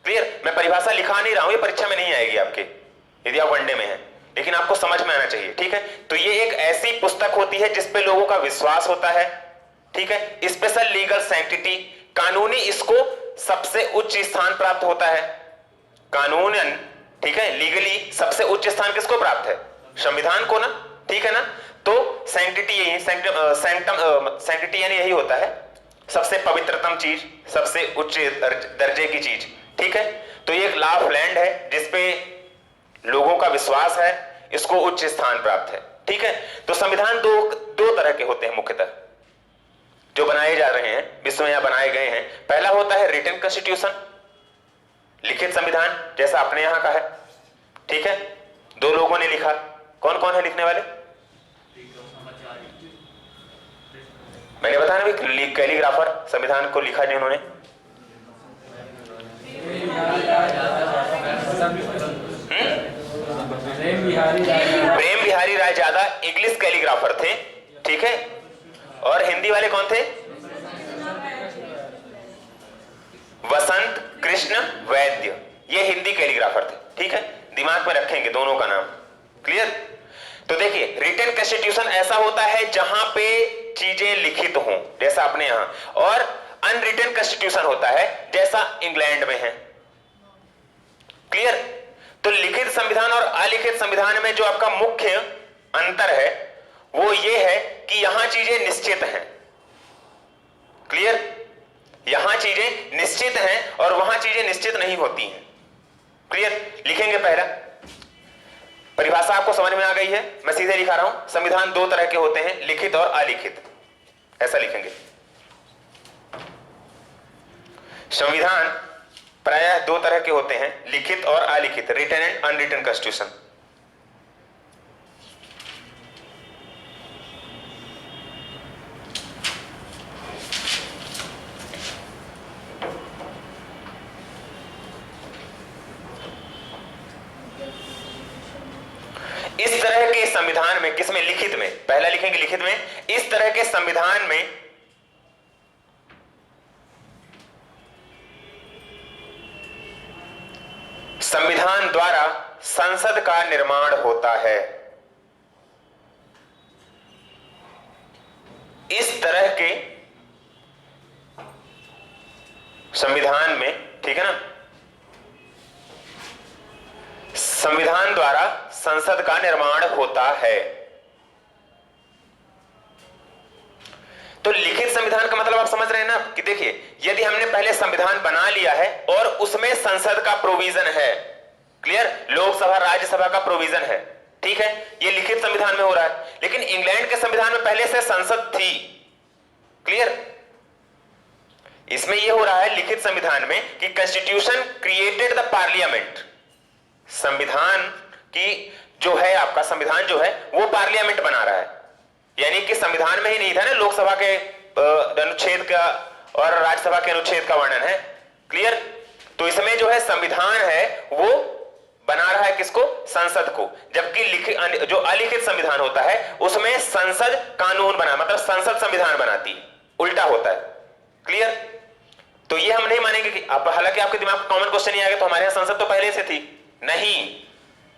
क्लियर, मैं परिभाषा लिखा नहीं रहा हूं, ये परीक्षा में नहीं आएगी आपके यदि आप वनडे में हैं, लेकिन आपको समझ में आना चाहिए। ठीक है, तो ये एक ऐसी पुस्तक होती है जिसपे लोगों का विश्वास होता है। ठीक है, स्पेशल लीगल सैंक्टिटी, कानूनी इसको सबसे उच्च स्थान प्राप्त होता है, कानूनन। ठीक है, लीगली सबसे उच्च स्थान किसको प्राप्त है, संविधान को ना। ठीक है ना, तो सैंक्टिटी यही, सैंक्टिटी यानी यही होता है सबसे पवित्रतम चीज, सबसे उच्च दर्जे की चीज। ठीक है, तो ये एक लॉ ऑफ लैंड है जिसपे लोगों का विश्वास है, इसको उच्च स्थान प्राप्त है। ठीक है, तो संविधान दो तरह के होते हैं मुख्यतः जो बनाए जा रहे हैं विश्व में, या बनाए गए हैं। पहला होता है रिटन कॉन्स्टिट्यूशन, लिखित संविधान, जैसा अपने यहां का है। ठीक है, 2 लोगों ने लिखा, कौन कौन है लिखने वाले, मैंने बताया ना भी, कैलीग्राफर संविधान को लिखा जिन्होंने, प्रेम बिहारी राय ज्यादा इंग्लिश कैलीग्राफर थे। ठीक है, और हिंदी वाले कौन थे, वसंत कृष्ण वैद्य, ये हिंदी कैलीग्राफर थे। ठीक है, दिमाग में रखेंगे दोनों का नाम। क्लियर, तो देखिए रिटन कॉन्स्टिट्यूशन ऐसा होता है जहां पे चीजें लिखित हों जैसा अपने यहां, और अनरिटन कॉन्स्टिट्यूशन होता है जैसा इंग्लैंड में है। क्लियर, तो लिखित संविधान और अलिखित संविधान में जो आपका मुख्य अंतर है वो ये है कि यहां चीजें निश्चित हैं। क्लियर, यहां चीजें निश्चित हैं और वहां चीजें निश्चित नहीं होती हैं। क्लियर, लिखेंगे पहला, परिभाषा आपको समझ में आ गई है, मैं सीधे लिखा रहा हूं। संविधान 2 तरह के होते हैं, लिखित और अलिखित, ऐसा लिखेंगे। संविधान प्रायः 2 तरह के होते हैं, लिखित और अलिखित, रिटन एंड अनरिटन कॉन्स्टिट्यूशन। इस तरह के संविधान में, किसमें, लिखित में, पहला लिखेंगे लिखित में, इस तरह के संविधान में संविधान द्वारा संसद का निर्माण होता है। इस तरह के संविधान में, ठीक है ना, संविधान द्वारा संसद का निर्माण होता है। तो लिखित संविधान का मतलब आप समझ रहे हैं ना, कि देखिए यदि हमने पहले संविधान बना लिया है और उसमें संसद का प्रोविजन है, क्लियर, लोकसभा राज्यसभा का प्रोविजन है, ठीक है, ये लिखित संविधान में हो रहा है, लेकिन इंग्लैंड के संविधान में पहले से संसद थी। क्लियर? इसमें ये हो रहा है लिखित संविधान में कि कॉन्स्टिट्यूशन क्रिएटेड द पार्लियामेंट, संविधान की जो है आपका संविधान जो है वो पार्लियामेंट बना रहा है, यानी कि संविधान में ही नहीं था ना लोकसभा के अनुच्छेद का और राज्यसभा के अनुच्छेद का वर्णन है। क्लियर? तो इसमें जो है संविधान है वो बना रहा है किसको? संसद को, जबकि जो अलिखित संविधान होता है उसमें संसद कानून बना, मतलब संसद संविधान बनाती है, उल्टा होता है। क्लियर? तो ये हम नहीं मानेंगे कि आप, हालांकि आपके दिमाग में कॉमन क्वेश्चन ये आ गया तो हमारे यहां संसद तो पहले से थी, नहीं,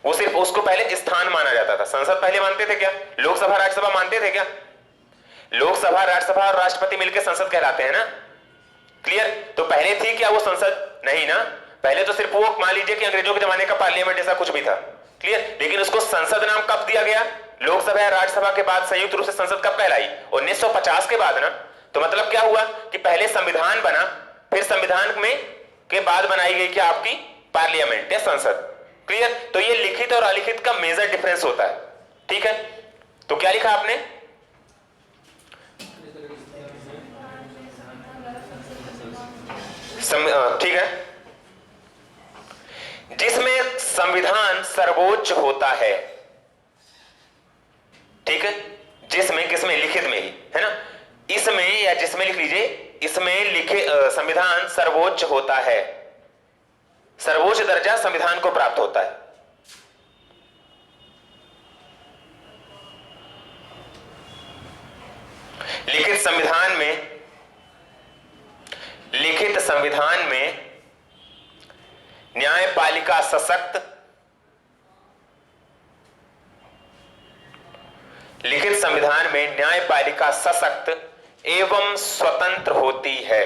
वो सिर्फ उसको पहले स्थान माना जाता था। संसद पहले मानते थे क्या? लोकसभा राज्यसभा मानते थे क्या? लोकसभा राज्यसभा और राष्ट्रपति मिलकर संसद कहलाते हैं ना। क्लियर? तो पहले थी क्या वो संसद? नहीं ना, पहले तो सिर्फ वो मान लीजिए कि अंग्रेजों के जमाने का पार्लियामेंट जैसा कुछ भी था। क्लियर? लेकिन उसको संसद नाम कब दिया गया? लोकसभा या राज्यसभा के बाद संयुक्त रूप से संसद कब कहलाई? 1950 के बाद ना। तो मतलब क्या हुआ कि पहले संविधान बना, फिर संविधान में के बाद बनाई गई क्या आपकी पार्लियामेंट या संसद। क्लियर? तो ये लिखित और अलिखित का मेजर डिफरेंस होता है। ठीक है, तो क्या लिखा आपने? ठीक है, जिसमें संविधान सर्वोच्च होता है। ठीक है, जिसमें, किसमें? लिखित में ही, है ना। इसमें या जिसमें लिख लीजिए, इसमें लिखे संविधान सर्वोच्च होता है, सर्वोच्च दर्जा संविधान को प्राप्त होता है। लिखित संविधान में न्यायपालिका सशक्त, लिखित संविधान में न्यायपालिका सशक्त एवं स्वतंत्र होती है।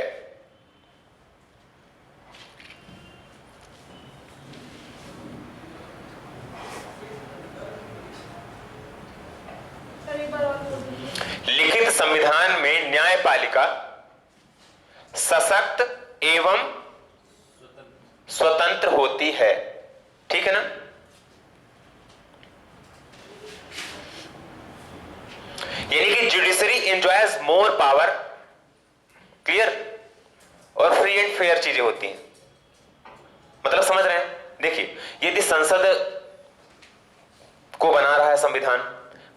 लिखित संविधान में न्यायपालिका सशक्त एवं स्वतंत्र होती है। ठीक है ना। यानी कि judiciary enjoys more power. Clear? और फ्री एंड फेयर चीजें होती हैं। मतलब समझ रहे हैं? देखिए, यदि संसद को बना रहा है संविधान,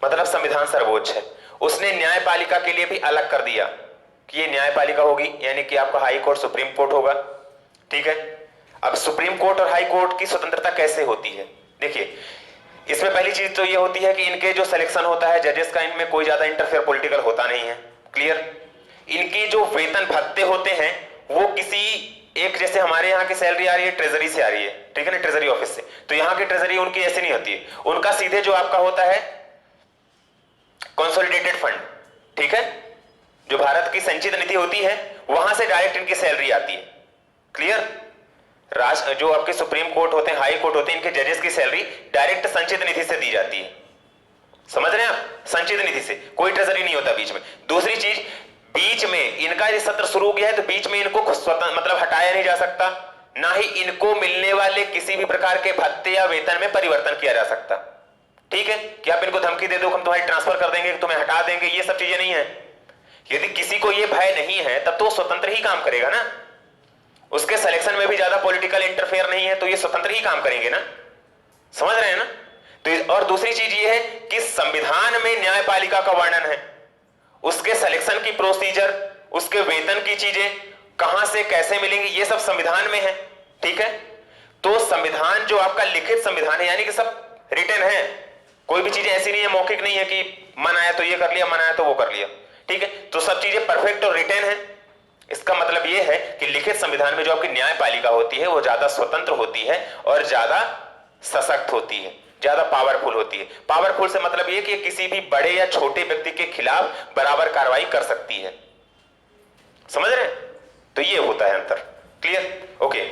मतलब संविधान सर्वोच्च है, उसने न्यायपालिका के लिए भी अलग कर दिया कि ये न्यायपालिका होगी, यानी कि आपका हाई कोर्ट सुप्रीम कोर्ट होगा। ठीक है, अब सुप्रीम कोर्ट और हाई कोर्ट की स्वतंत्रता कैसे होती है? देखिए, इसमें पहली चीज तो ये होती है कि इनके जो सिलेक्शन होता है जजेस का, इनमें कोई ज्यादा इंटरफेयर पॉलिटिकल होता नहीं है। क्लियर? इनकी जो वेतन भत्ते होते हैं वो किसी एक, जैसे हमारे यहाँ की सैलरी आ रही है ट्रेजरी से आ रही है, ठीक है ना, ट्रेजरी ऑफिस से, तो यहाँ की ट्रेजरी उनकी ऐसी नहीं होती है। उनका सीधे जो आपका होता है कंसोलिडेटेड फंड, ठीक है, जो भारत की संचित निधि होती है, वहां से डायरेक्ट इनकी सैलरी आती है। क्लियर? जो आपके सुप्रीम कोर्ट होते हैं, हाई कोर्ट होते हैं, इनके जजेस की सैलरी डायरेक्ट संचित निधि से दी जाती है। समझ रहे हैं आप? संचित निधि से, कोई ट्रेजरी नहीं होता बीच में। दूसरी चीज, बीच में इनका ये सत्र शुरू हो गया है तो बीच में इनको मतलब हटाया नहीं जा सकता, ना ही इनको मिलने वाले किसी भी प्रकार के भत्ते या वेतन में परिवर्तन किया जा सकता। ठीक है, कि आप इनको धमकी दे दो, हम तुम्हारी ट्रांसफर कर देंगे, तुम्हें हटा देंगे, ये सब चीजें नहीं है। यदि किसी को ये भय नहीं है तब तो स्वतंत्र ही काम करेगा ना, उसके सिलेक्शन में भी ज्यादा पॉलिटिकल इंटरफेयर नहीं है तो ये स्वतंत्र ही काम करेंगे ना। समझ रहे हैं ना? तो और दूसरी चीज ये है कि संविधान में न्यायपालिका का वर्णन है, उसके सिलेक्शन की प्रोसीजर, उसके वेतन की चीजें कहां से कैसे मिलेंगी, ये सब संविधान में है। ठीक है, तो संविधान जो आपका लिखित संविधान है, यानी कि सब रिटन है, कोई भी चीज ऐसी नहीं है, मौखिक नहीं है कि मन आया तो ये कर लिया, मन आया तो वो कर लिया। ठीक है, तो सब चीजें परफेक्ट और रिटन है। इसका मतलब यह है कि लिखित संविधान में जो आपकी न्यायपालिका होती है वो ज्यादा स्वतंत्र होती है और ज्यादा सशक्त होती है, ज्यादा पावरफुल होती है। पावरफुल से मतलब यह कि किसी भी बड़े या छोटे व्यक्ति के खिलाफ बराबर कार्रवाई कर सकती है। समझ रहे हैं? तो ये होता है अंतर। क्लियर? ओके।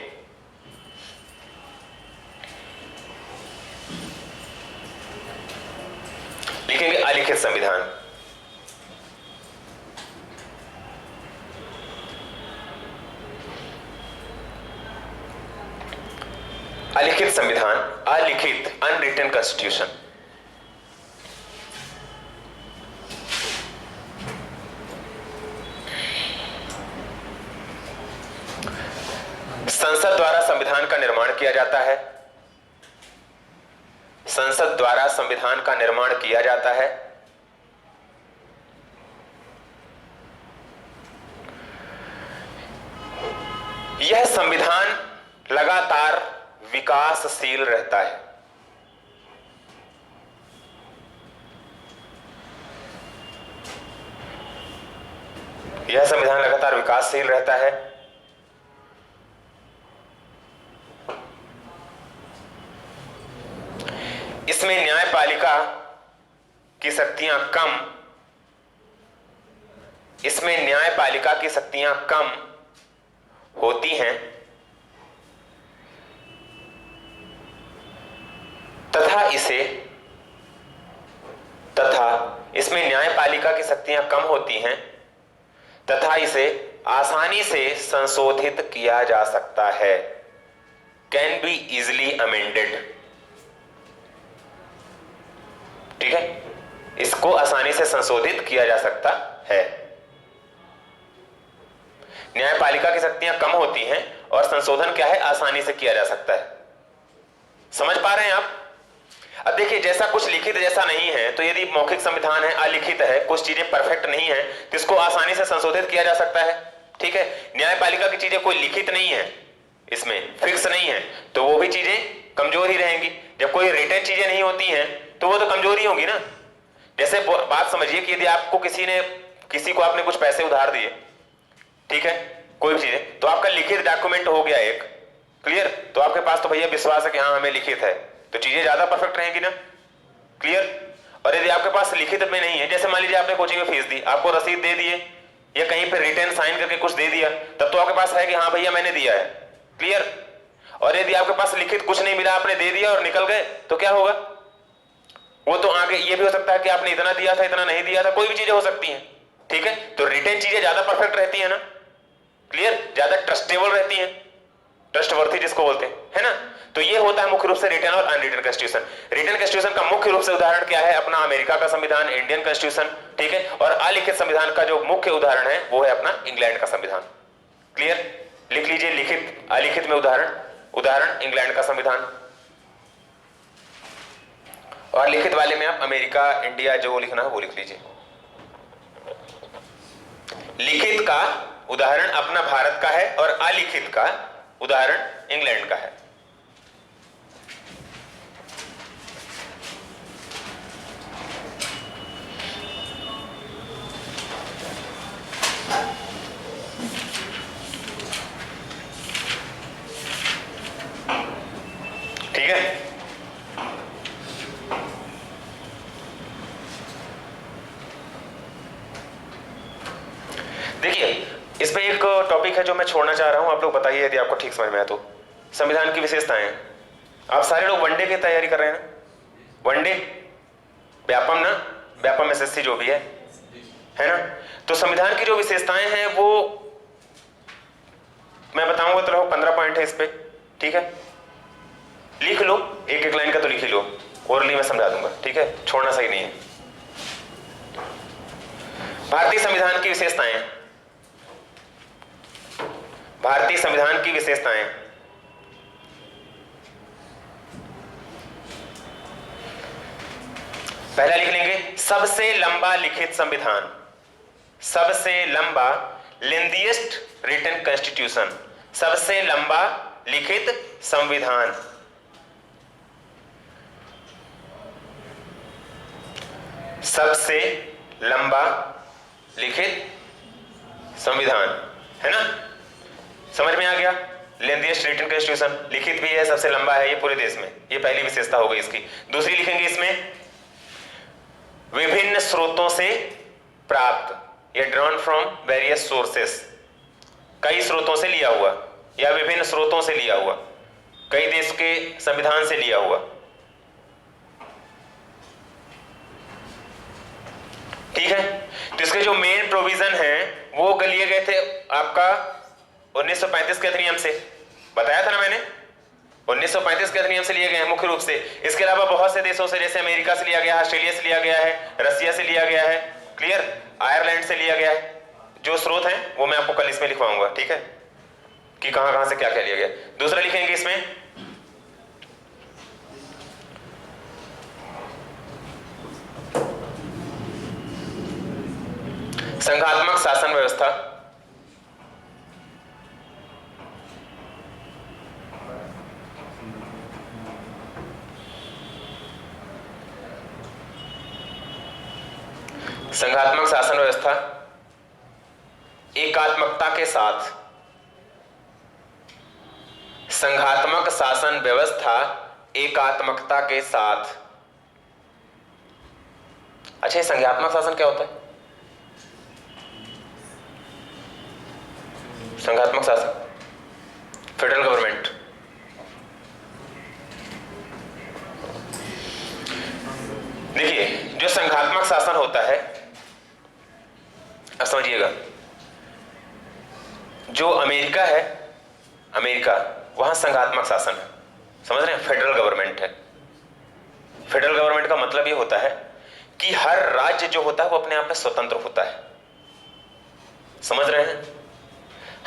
लिखेंगे अलिखित संविधान। अलिखित संविधान, अलिखित, अनरिटन कॉन्स्टिट्यूशन। संसद द्वारा संविधान का निर्माण किया जाता है। संसद द्वारा संविधान का निर्माण किया जाता है। यह संविधान लगातार विकासशील रहता है। यह संविधान लगातार विकासशील रहता है। इसमें न्यायपालिका की शक्तियां कम होती हैं तथा इसमें न्यायपालिका की शक्तियां कम होती हैं तथा इसे आसानी से संशोधित किया जा सकता है। Can be easily amended. ठीक है, इसको आसानी से संशोधित किया जा सकता है। न्यायपालिका की शक्तियां कम होती हैं और संशोधन क्या है, आसानी से किया जा सकता है। समझ पा रहे हैं आप? अब देखिए, जैसा कुछ लिखित जैसा नहीं है, तो यदि मौखिक संविधान है, अलिखित है, कुछ चीजें परफेक्ट नहीं है, तो इसको आसानी से संशोधित किया जा सकता है। ठीक है, न्यायपालिका की चीजें कोई लिखित नहीं है, इसमें फिक्स नहीं है, तो वो भी चीजें कमजोर ही रहेंगी। जब कोई रिटन चीजें नहीं होती हैं तो वो तो कमजोर ही होंगी ना। जैसे बात समझिए कि यदि आपको किसी को आपने कुछ पैसे उधार दिए, ठीक है, कोई भी चीजें, तो आपका लिखित डॉक्यूमेंट हो गया एक, क्लियर, तो आपके पास तो भैया विश्वास है कि हाँ हमें लिखित है, तो चीजें ज्यादा परफेक्ट रहेंगी ना, क्लियर। और यदि आपके पास लिखित में नहीं है, जैसे मान लीजिए आपने कोचिंग में फीस दी, आपको रसीद दे दिए या कहीं पे रिटर्न साइन करके कुछ दे दिया, तब तो आपके पास है कि हाँ भैया मैंने दिया है, क्लियर। और यदि आपके पास लिखित कुछ नहीं मिला, आपने दे दिया और निकल गए, तो क्या होगा? वो तो आगे ये भी हो सकता है कि आपने इतना दिया था, इतना नहीं दिया था, कोई भी चीजें हो सकती हैं। ठीक है, तो रिटर्न चीजें ज्यादा परफेक्ट रहती है ना, क्लियर, ज्यादा ट्रस्टेबल रहती हैं, ट्रस्टवर्थी जिसको बोलते हैं, है ना। तो ये होता है मुख्य रूप से रिटर्न और अनरिटन कॉन्स्टिट्यूशन। रिटर्न कॉन्स्टिट्यूशन का मुख्य रूप से उदाहरण क्या है? अपना अमेरिका का संविधान, इंडियन कॉन्स्टिट्यूशन, ठीक है। और अलिखित संविधान का जो मुख्य उदाहरण है वो है अपना इंग्लैंड का संविधान, क्लियर। लिख लीजिए लिखित अलिखित में उदाहरण इंग्लैंड का संविधान, और लिखित वाले में आप अमेरिका, इंडिया जो लिखना है वो लिख लीजिए। लिखित का उदाहरण अपना भारत का है और अलिखित का उदाहरण इंग्लैंड का है। ठीक है, देखिए इसमें एक टॉपिक है जो मैं छोड़ना चाह रहा हूं, आप लोग बताइए यदि आपको ठीक समझ में आए तो। संविधान की विशेषताएं। आप सारे लोग वनडे की तैयारी कर रहे हैं ना? वनडे, व्यापम ना, व्यापम एसएससी जो भी है ना। तो संविधान की जो विशेषताएं हैं वो मैं बताऊंगा, तो 15 पॉइंट है इस पे, ठीक है। लिख लो, एक एक लाइन का तो लिख ही लो, ओरली मैं समझा दूंगा, ठीक है, छोड़ना सही नहीं है। भारतीय संविधान की विशेषताएं। भारतीय संविधान की विशेषताएं। पहला लिख लेंगे, सबसे लंबा लिखित संविधान, सबसे लंबा, लेंथीएस्ट रिटन कॉन्स्टिट्यूशन, सबसे लंबा लिखित संविधान। सबसे लंबा लिखित संविधान, है ना, समझ में आ गया। लेंथीएस्ट रिटन कॉन्स्टिट्यूशन, लिखित भी है, सबसे लंबा है, ये पूरे देश में, ये पहली विशेषता हो गई इसकी। दूसरी लिखेंगे इसमें, विभिन्न स्रोतों से प्राप्त, या ड्रॉन फ्रॉम वेरियस सोर्सेस, कई स्रोतों से लिया हुआ या विभिन्न स्रोतों से लिया हुआ, कई देश के संविधान से लिया हुआ, ठीक है। तो इसके जो मेन प्रोविजन है वो लिए गए थे आपका 1935 के अधिनियम से, बताया था ना मैंने, 1935 के अधिनियम से लिए गए हैं मुख्य रूप से। इसके अलावा बहुत से देशों से, जैसे अमेरिका से लिया गया है, ऑस्ट्रेलिया से लिया गया है, रसिया से लिया गया है, क्लियर, आयरलैंड से लिया गया है। जो स्रोत हैं वो मैं आपको कल इसमें लिखवाऊंगा, ठीक है। कि कहां कहां से क्या क्या लिया गया। दूसरा लिखेंगे इसमें संघात्मक शासन व्यवस्था। संघात्मक शासन व्यवस्था एकात्मकता के साथ, संघात्मक शासन व्यवस्था एकात्मकता के साथ। अच्छा, ये संघात्मक शासन क्या होता है? संघात्मक शासन, फेडरल गवर्नमेंट। देखिए, जो संघात्मक शासन होता है, अब समझिएगा, जो अमेरिका है, अमेरिका, वहां संघात्मक शासन है, समझ रहे हैं, फेडरल गवर्नमेंट है। फेडरल गवर्नमेंट का मतलब ये होता है कि हर राज्य जो होता है वो अपने आप में स्वतंत्र होता है, समझ रहे हैं।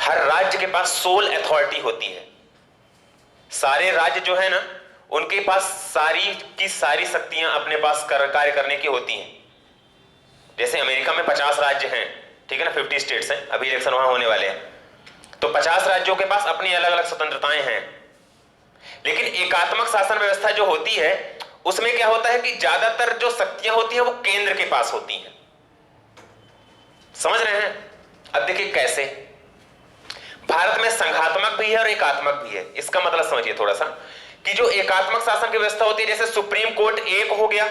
हर राज्य के पास सोल अथॉरिटी होती है। सारे राज्य जो है ना, उनके पास सारी की सारी शक्तियां अपने पास कार्य करने की होती हैं। जैसे अमेरिका में 50 राज्य हैं, ठीक है ना, 50 स्टेट्स हैं, अभी इलेक्शन वहां होने वाले हैं, तो 50 राज्यों के पास अपनी अलग अलग स्वतंत्रताएं हैं। लेकिन एकात्मक शासन व्यवस्था जो होती है, उसमें क्या होता है कि ज्यादातर जो शक्तियां होती हैं वो केंद्र के पास होती हैं, समझ रहे हैं। अब देखिए कैसे, भारत में संघात्मक भी है और एकात्मक भी है। इसका मतलब समझिए थोड़ा सा, कि जो एकात्मक शासन की व्यवस्था होती है, जैसे सुप्रीम कोर्ट एक हो गया,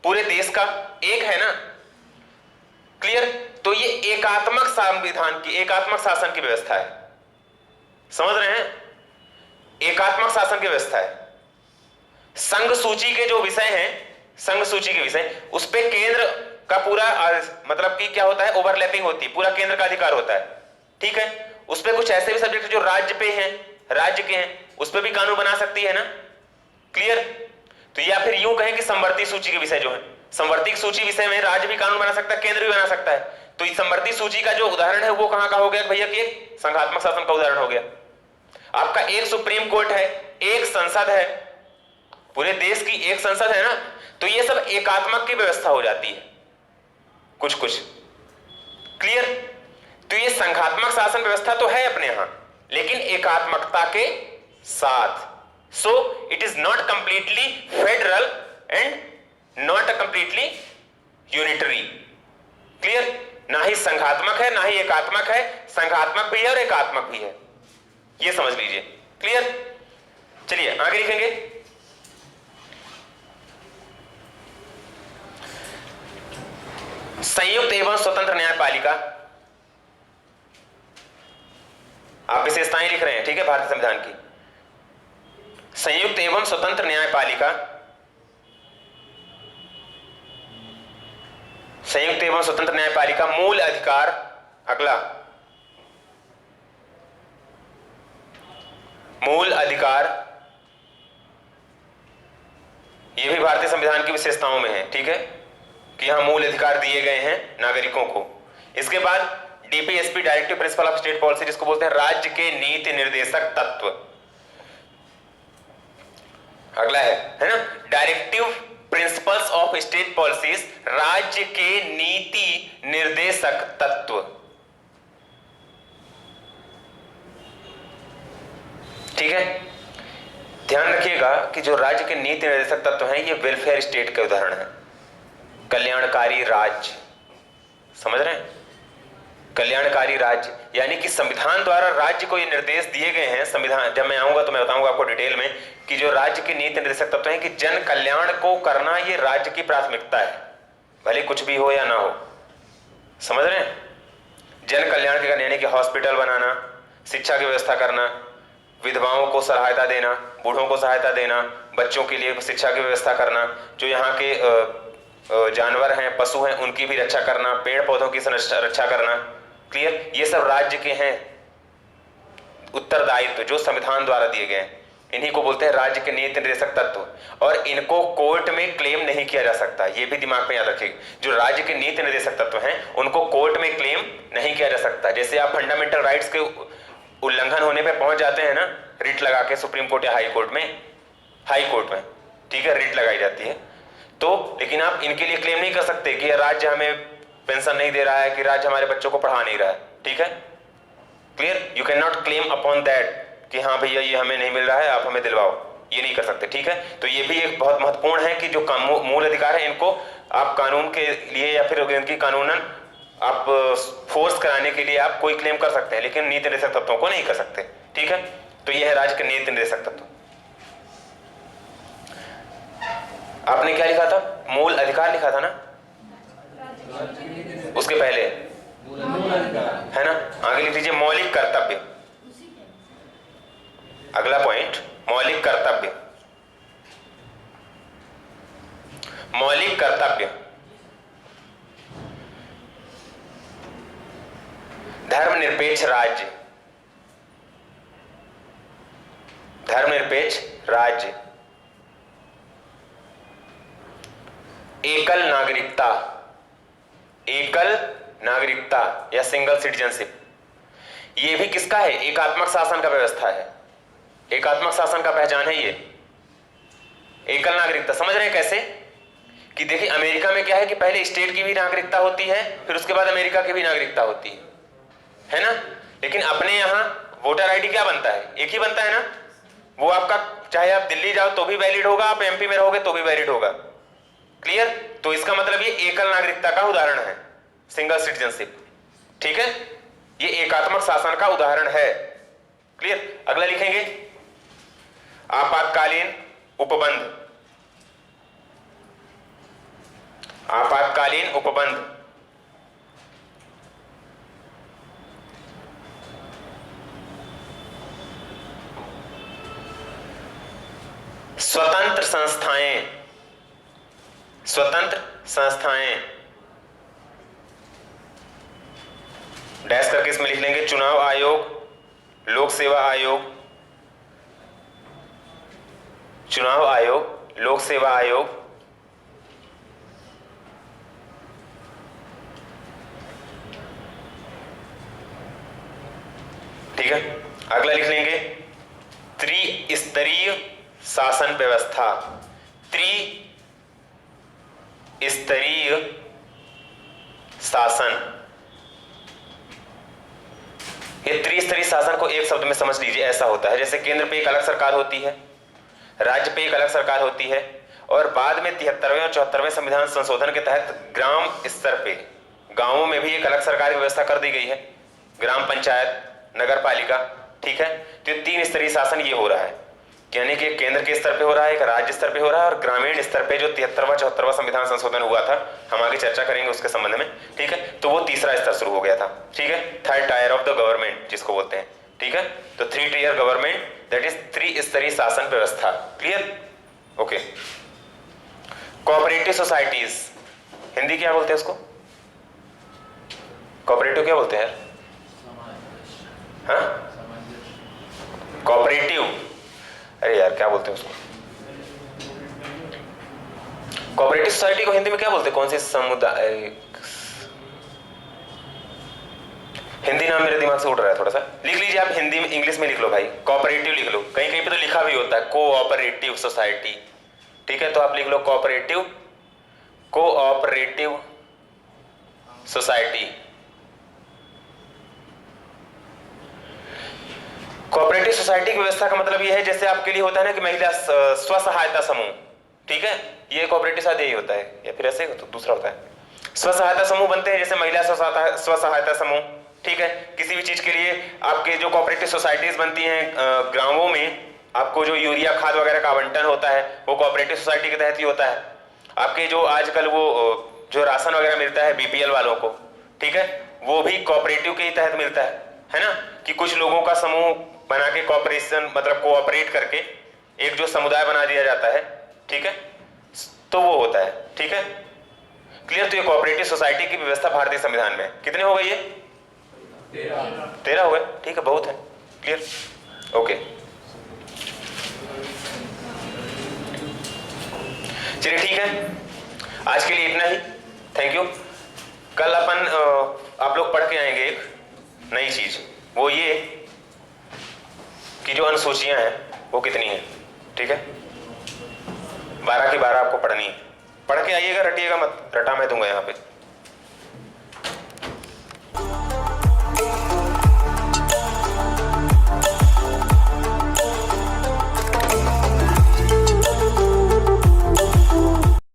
पूरे देश का एक है ना, क्लियर। तो ये एकात्मक संविधान की, एकात्मक शासन की व्यवस्था है, समझ रहे हैं, एकात्मक शासन की व्यवस्था है। संघ सूची के जो विषय हैं, संघ सूची के विषय, उस पे केंद्र का पूरा मतलब कि क्या होता है, ओवरलैपिंग होती है, पूरा केंद्र का अधिकार होता है, ठीक है। उस पे कुछ ऐसे भी सब्जेक्ट जो राज्य पे हैं, राज्य के हैं, उस पे भी कानून बना सकती है ना, क्लियर। तो या फिर यूं कहें कि संवर्ती सूची के विषय जो है, संवर्ती सूची विषय में राज्य भी कानून बना सकता है, केंद्र भी बना सकता है। तो इस संवर्ती सूची का जो उदाहरण है वो कहां का हो गया भैया, कि संघात्मक शासन का उदाहरण हो गया। आपका एक सुप्रीम कोर्ट है, एक संसद है, पूरे देश की एक संसद है ना, तो ये सब एकात्मक की व्यवस्था हो जाती है कुछ कुछ, क्लियर। तो ये संघात्मक शासन व्यवस्था तो है अपने यहां, लेकिन एकात्मकता के साथ। So it is not completely federal and not completely unitary, clear. ना ही संघात्मक है, ना ही एकात्मक है, संघात्मक भी है और एकात्मक भी है, ये समझ लीजिए, क्लियर। चलिए आगे लिखेंगे। संयुक्त एवं स्वतंत्र न्यायपालिका, आप विशेषताएं लिख रहे हैं, ठीक है, भारतीय संविधान की। संयुक्त एवं स्वतंत्र न्यायपालिका, संयुक्त एवं स्वतंत्र न्यायपालिका, मूल अधिकार, अगला मूल अधिकार, यह भी भारतीय संविधान की विशेषताओं में है, ठीक है, कि यहां मूल अधिकार दिए गए हैं नागरिकों को। इसके बाद DPSP, directive principle of state policy, जिसको बोलते हैं राज्य के नीति निर्देशक तत्व। अगला है ना, directive principles of state policies, राज्य के नीति निर्देशक तत्व, ठीक है। ध्यान रखिएगा कि जो राज्य के नीति निर्देशक तत्व हैं, ये वेलफेयर स्टेट के उदाहरण हैं, कल्याणकारी राज्य, समझ रहे हैं, कल्याणकारी राज्य, यानी कि संविधान द्वारा राज्य को ये निर्देश दिए गए हैं। संविधान, जब मैं आऊंगा तो मैं बताऊंगा आपको डिटेल में कि जो राज्य के नीति निर्देशक तत्व हैं, कि जन कल्याण को करना ये राज्य की प्राथमिकता है, भले कुछ भी हो या ना हो, समझ रहे हैं। जन कल्याण के करने, यानी कि हॉस्पिटल बनाना, शिक्षा की व्यवस्था करना, विधवाओं को सहायता देना, बूढ़ों को सहायता देना, बच्चों के लिए शिक्षा की व्यवस्था करना, जो यहाँ के जानवर हैं, पशु हैं, उनकी भी रक्षा करना, पेड़ पौधों की रक्षा करना, क्लियर। ये सब राज्य के हैं उत्तरदायित्व जो संविधान द्वारा दिए गए हैं, इन्हीं को बोलते हैं राज्य के नीति निर्देशक तत्व। और इनको कोर्ट में क्लेम नहीं किया जा सकता, ये भी दिमाग में याद रखिए। जो राज्य के नीति निर्देशक तत्व हैं, उनको कोर्ट में क्लेम नहीं किया जा सकता। जैसे आप फंडामेंटल राइट्स के उल्लंघन होने पे पहुंच जाते हैं ना, रिट लगा के सुप्रीम कोर्ट या हाई कोर्ट में, ठीक है, रिट लगाई जाती है। तो लेकिन आप इनके लिए क्लेम नहीं कर सकते कि राज्य हमें पेंशन नहीं दे रहा है, कि राज्य हमारे बच्चों को पढ़ा नहीं रहा है, ठीक है, clear. You can not claim upon that कि हाँ भैया ये हमें नहीं मिल रहा है, आप हमें दिलवाओ, ये नहीं कर सकते, ठीक है। तो ये भी एक बहुत महत्वपूर्ण है कि जो मूल अधिकार है इनको आप कानून के लिए या फिर इनकी कानूनन आप फोर्स कराने के लिए आप कोई क्लेम कर सकते हैं, लेकिन नीति निर्देशक तत्वों को नहीं कर सकते, ठीक है। तो ये है राज्य के नीति निर्देशक तत्व। आपने क्या लिखा था? मूल अधिकार लिखा था ना, उसके पहले है ना, आगे लिख दीजिए मौलिक कर्तव्य। अगला पॉइंट मौलिक कर्तव्य। मौलिक कर्तव्य धर्मनिरपेक्ष राज्य, धर्मनिरपेक्ष राज्य, एकल नागरिकता, एकल नागरिकता या सिंगल सिटीजनशिप, ये भी किसका है? एकात्मक शासन का व्यवस्था है, एकात्मक शासन का पहचान है ये एकल नागरिकता। समझ रहे हैं कैसे? कि देखिए अमेरिका में क्या है कि पहले स्टेट की भी नागरिकता होती है, फिर उसके बाद अमेरिका की भी नागरिकता होती है ना। लेकिन अपने यहाँ वोटर आईडी क्या बनता है? एक ही बनता है ना, वो आपका चाहे आप दिल्ली जाओ तो भी वैलिड होगा, आप एमपी में रहोगे तो भी वैलिड होगा, क्लियर। तो इसका मतलब ये एकल नागरिकता का उदाहरण है, सिंगल सिटीजनशिप, ठीक है, ये एकात्मक शासन का उदाहरण है, क्लियर। अगला लिखेंगे आपातकालीन उपबंध, आपातकालीन उपबंध, स्वतंत्र संस्थाएं, स्वतंत्र संस्थाएं, डैश करके इसमें लिख लेंगे चुनाव आयोग, लोक सेवा आयोग, चुनाव आयोग, लोक सेवा आयोग, ठीक है। अगला लिख लेंगे त्रिस्तरीय शासन व्यवस्था, त्रिस्तरीय शासन। ये त्रिस्तरीय शासन को एक शब्द में समझ लीजिए, ऐसा होता है जैसे केंद्र पे एक अलग सरकार होती है, राज्य पे एक अलग सरकार होती है, और बाद में 73वें और 74वें संविधान संशोधन के तहत ग्राम स्तर पे गांवों में भी एक अलग सरकार की व्यवस्था कर दी गई है, ग्राम पंचायत, नगर पालिका, ठीक है। तो तीन स्तरीय शासन ये हो रहा है, यानी कि केंद्र के स्तर पे हो रहा है, एक राज्य स्तर पे हो रहा है, और ग्रामीण स्तर पे जो 73वां 74वां संविधान संशोधन हुआ था, हम आगे चर्चा करेंगे उसके संबंध में, ठीक है। तो वो तीसरा स्तर शुरू हो गया था, ठीक है, third tier of the government जिसको बोलते हैं, ठीक है। तो 3 टियर गवर्नमेंट, दैट इज त्रिस्तरीय शासन व्यवस्था, clear, okay. Cooperative societies, Hindi क्या बोलते हैं उसको? कोऑपरेटिव क्या बोलते हैं? हाँ, कोऑपरेटिव, अरे यार क्या बोलते हैं उसको? कोऑपरेटिव सोसाइटी को हिंदी में क्या बोलते हैं? कौन से समुदाय, हिंदी नाम मेरे दिमाग से उड़ रहा है थोड़ा सा, लिख लीजिए आप हिंदी में, इंग्लिश में लिख लो भाई, कोऑपरेटिव लिख लो, कहीं कहीं पे तो लिखा भी होता है कोऑपरेटिव सोसाइटी, ठीक है। तो आप लिख लो cooperative, cooperative society. Cooperative society की व्यवस्था का मतलब ये है, जैसे आपके लिए होता है ना कि महिला स्व सहायता समूह, ठीक है, ये कोऑपरेटिव शायद यही होता है, या फिर ऐसे तो दूसरा होता है। स्व सहायता समूह बनते हैं, जैसे महिला स्व सहायता समूह, ठीक है। किसी भी चीज के लिए आपके जो कोऑपरेटिव सोसाइटीज बनती हैं गांवों में, आपको जो यूरिया खाद वगैरह का आवंटन होता है वो कोऑपरेटिव सोसाइटी के तहत ही होता है। आपके जो आजकल वो जो राशन वगैरह मिलता है बीपीएल वालों को, ठीक है, वो भी कोऑपरेटिव के ही तहत मिलता है ना, कि कुछ लोगों का समूह बना के कॉपरेशन मतलब कोऑपरेट करके एक जो समुदाय बना दिया जाता है, ठीक है, तो वो होता है, ठीक है, क्लियर। तो ये कोऑपरेटिव सोसाइटी की व्यवस्था भारतीय संविधान में कितने हो गए? ये 13 हो गए, ठीक है, बहुत है, क्लियर, ओके। चलिए ठीक है, आज के लिए इतना ही, थैंक यू। कल अपन आप लोग पढ़ के आएंगे एक नई चीज, वो ये की जो अनुसूचियां हैं वो कितनी हैं, ठीक है। 12 की 12 आपको पढ़नी है, पढ़ के आइएगा, रटिएगा मत, रटा मैं दूंगा यहाँ पे।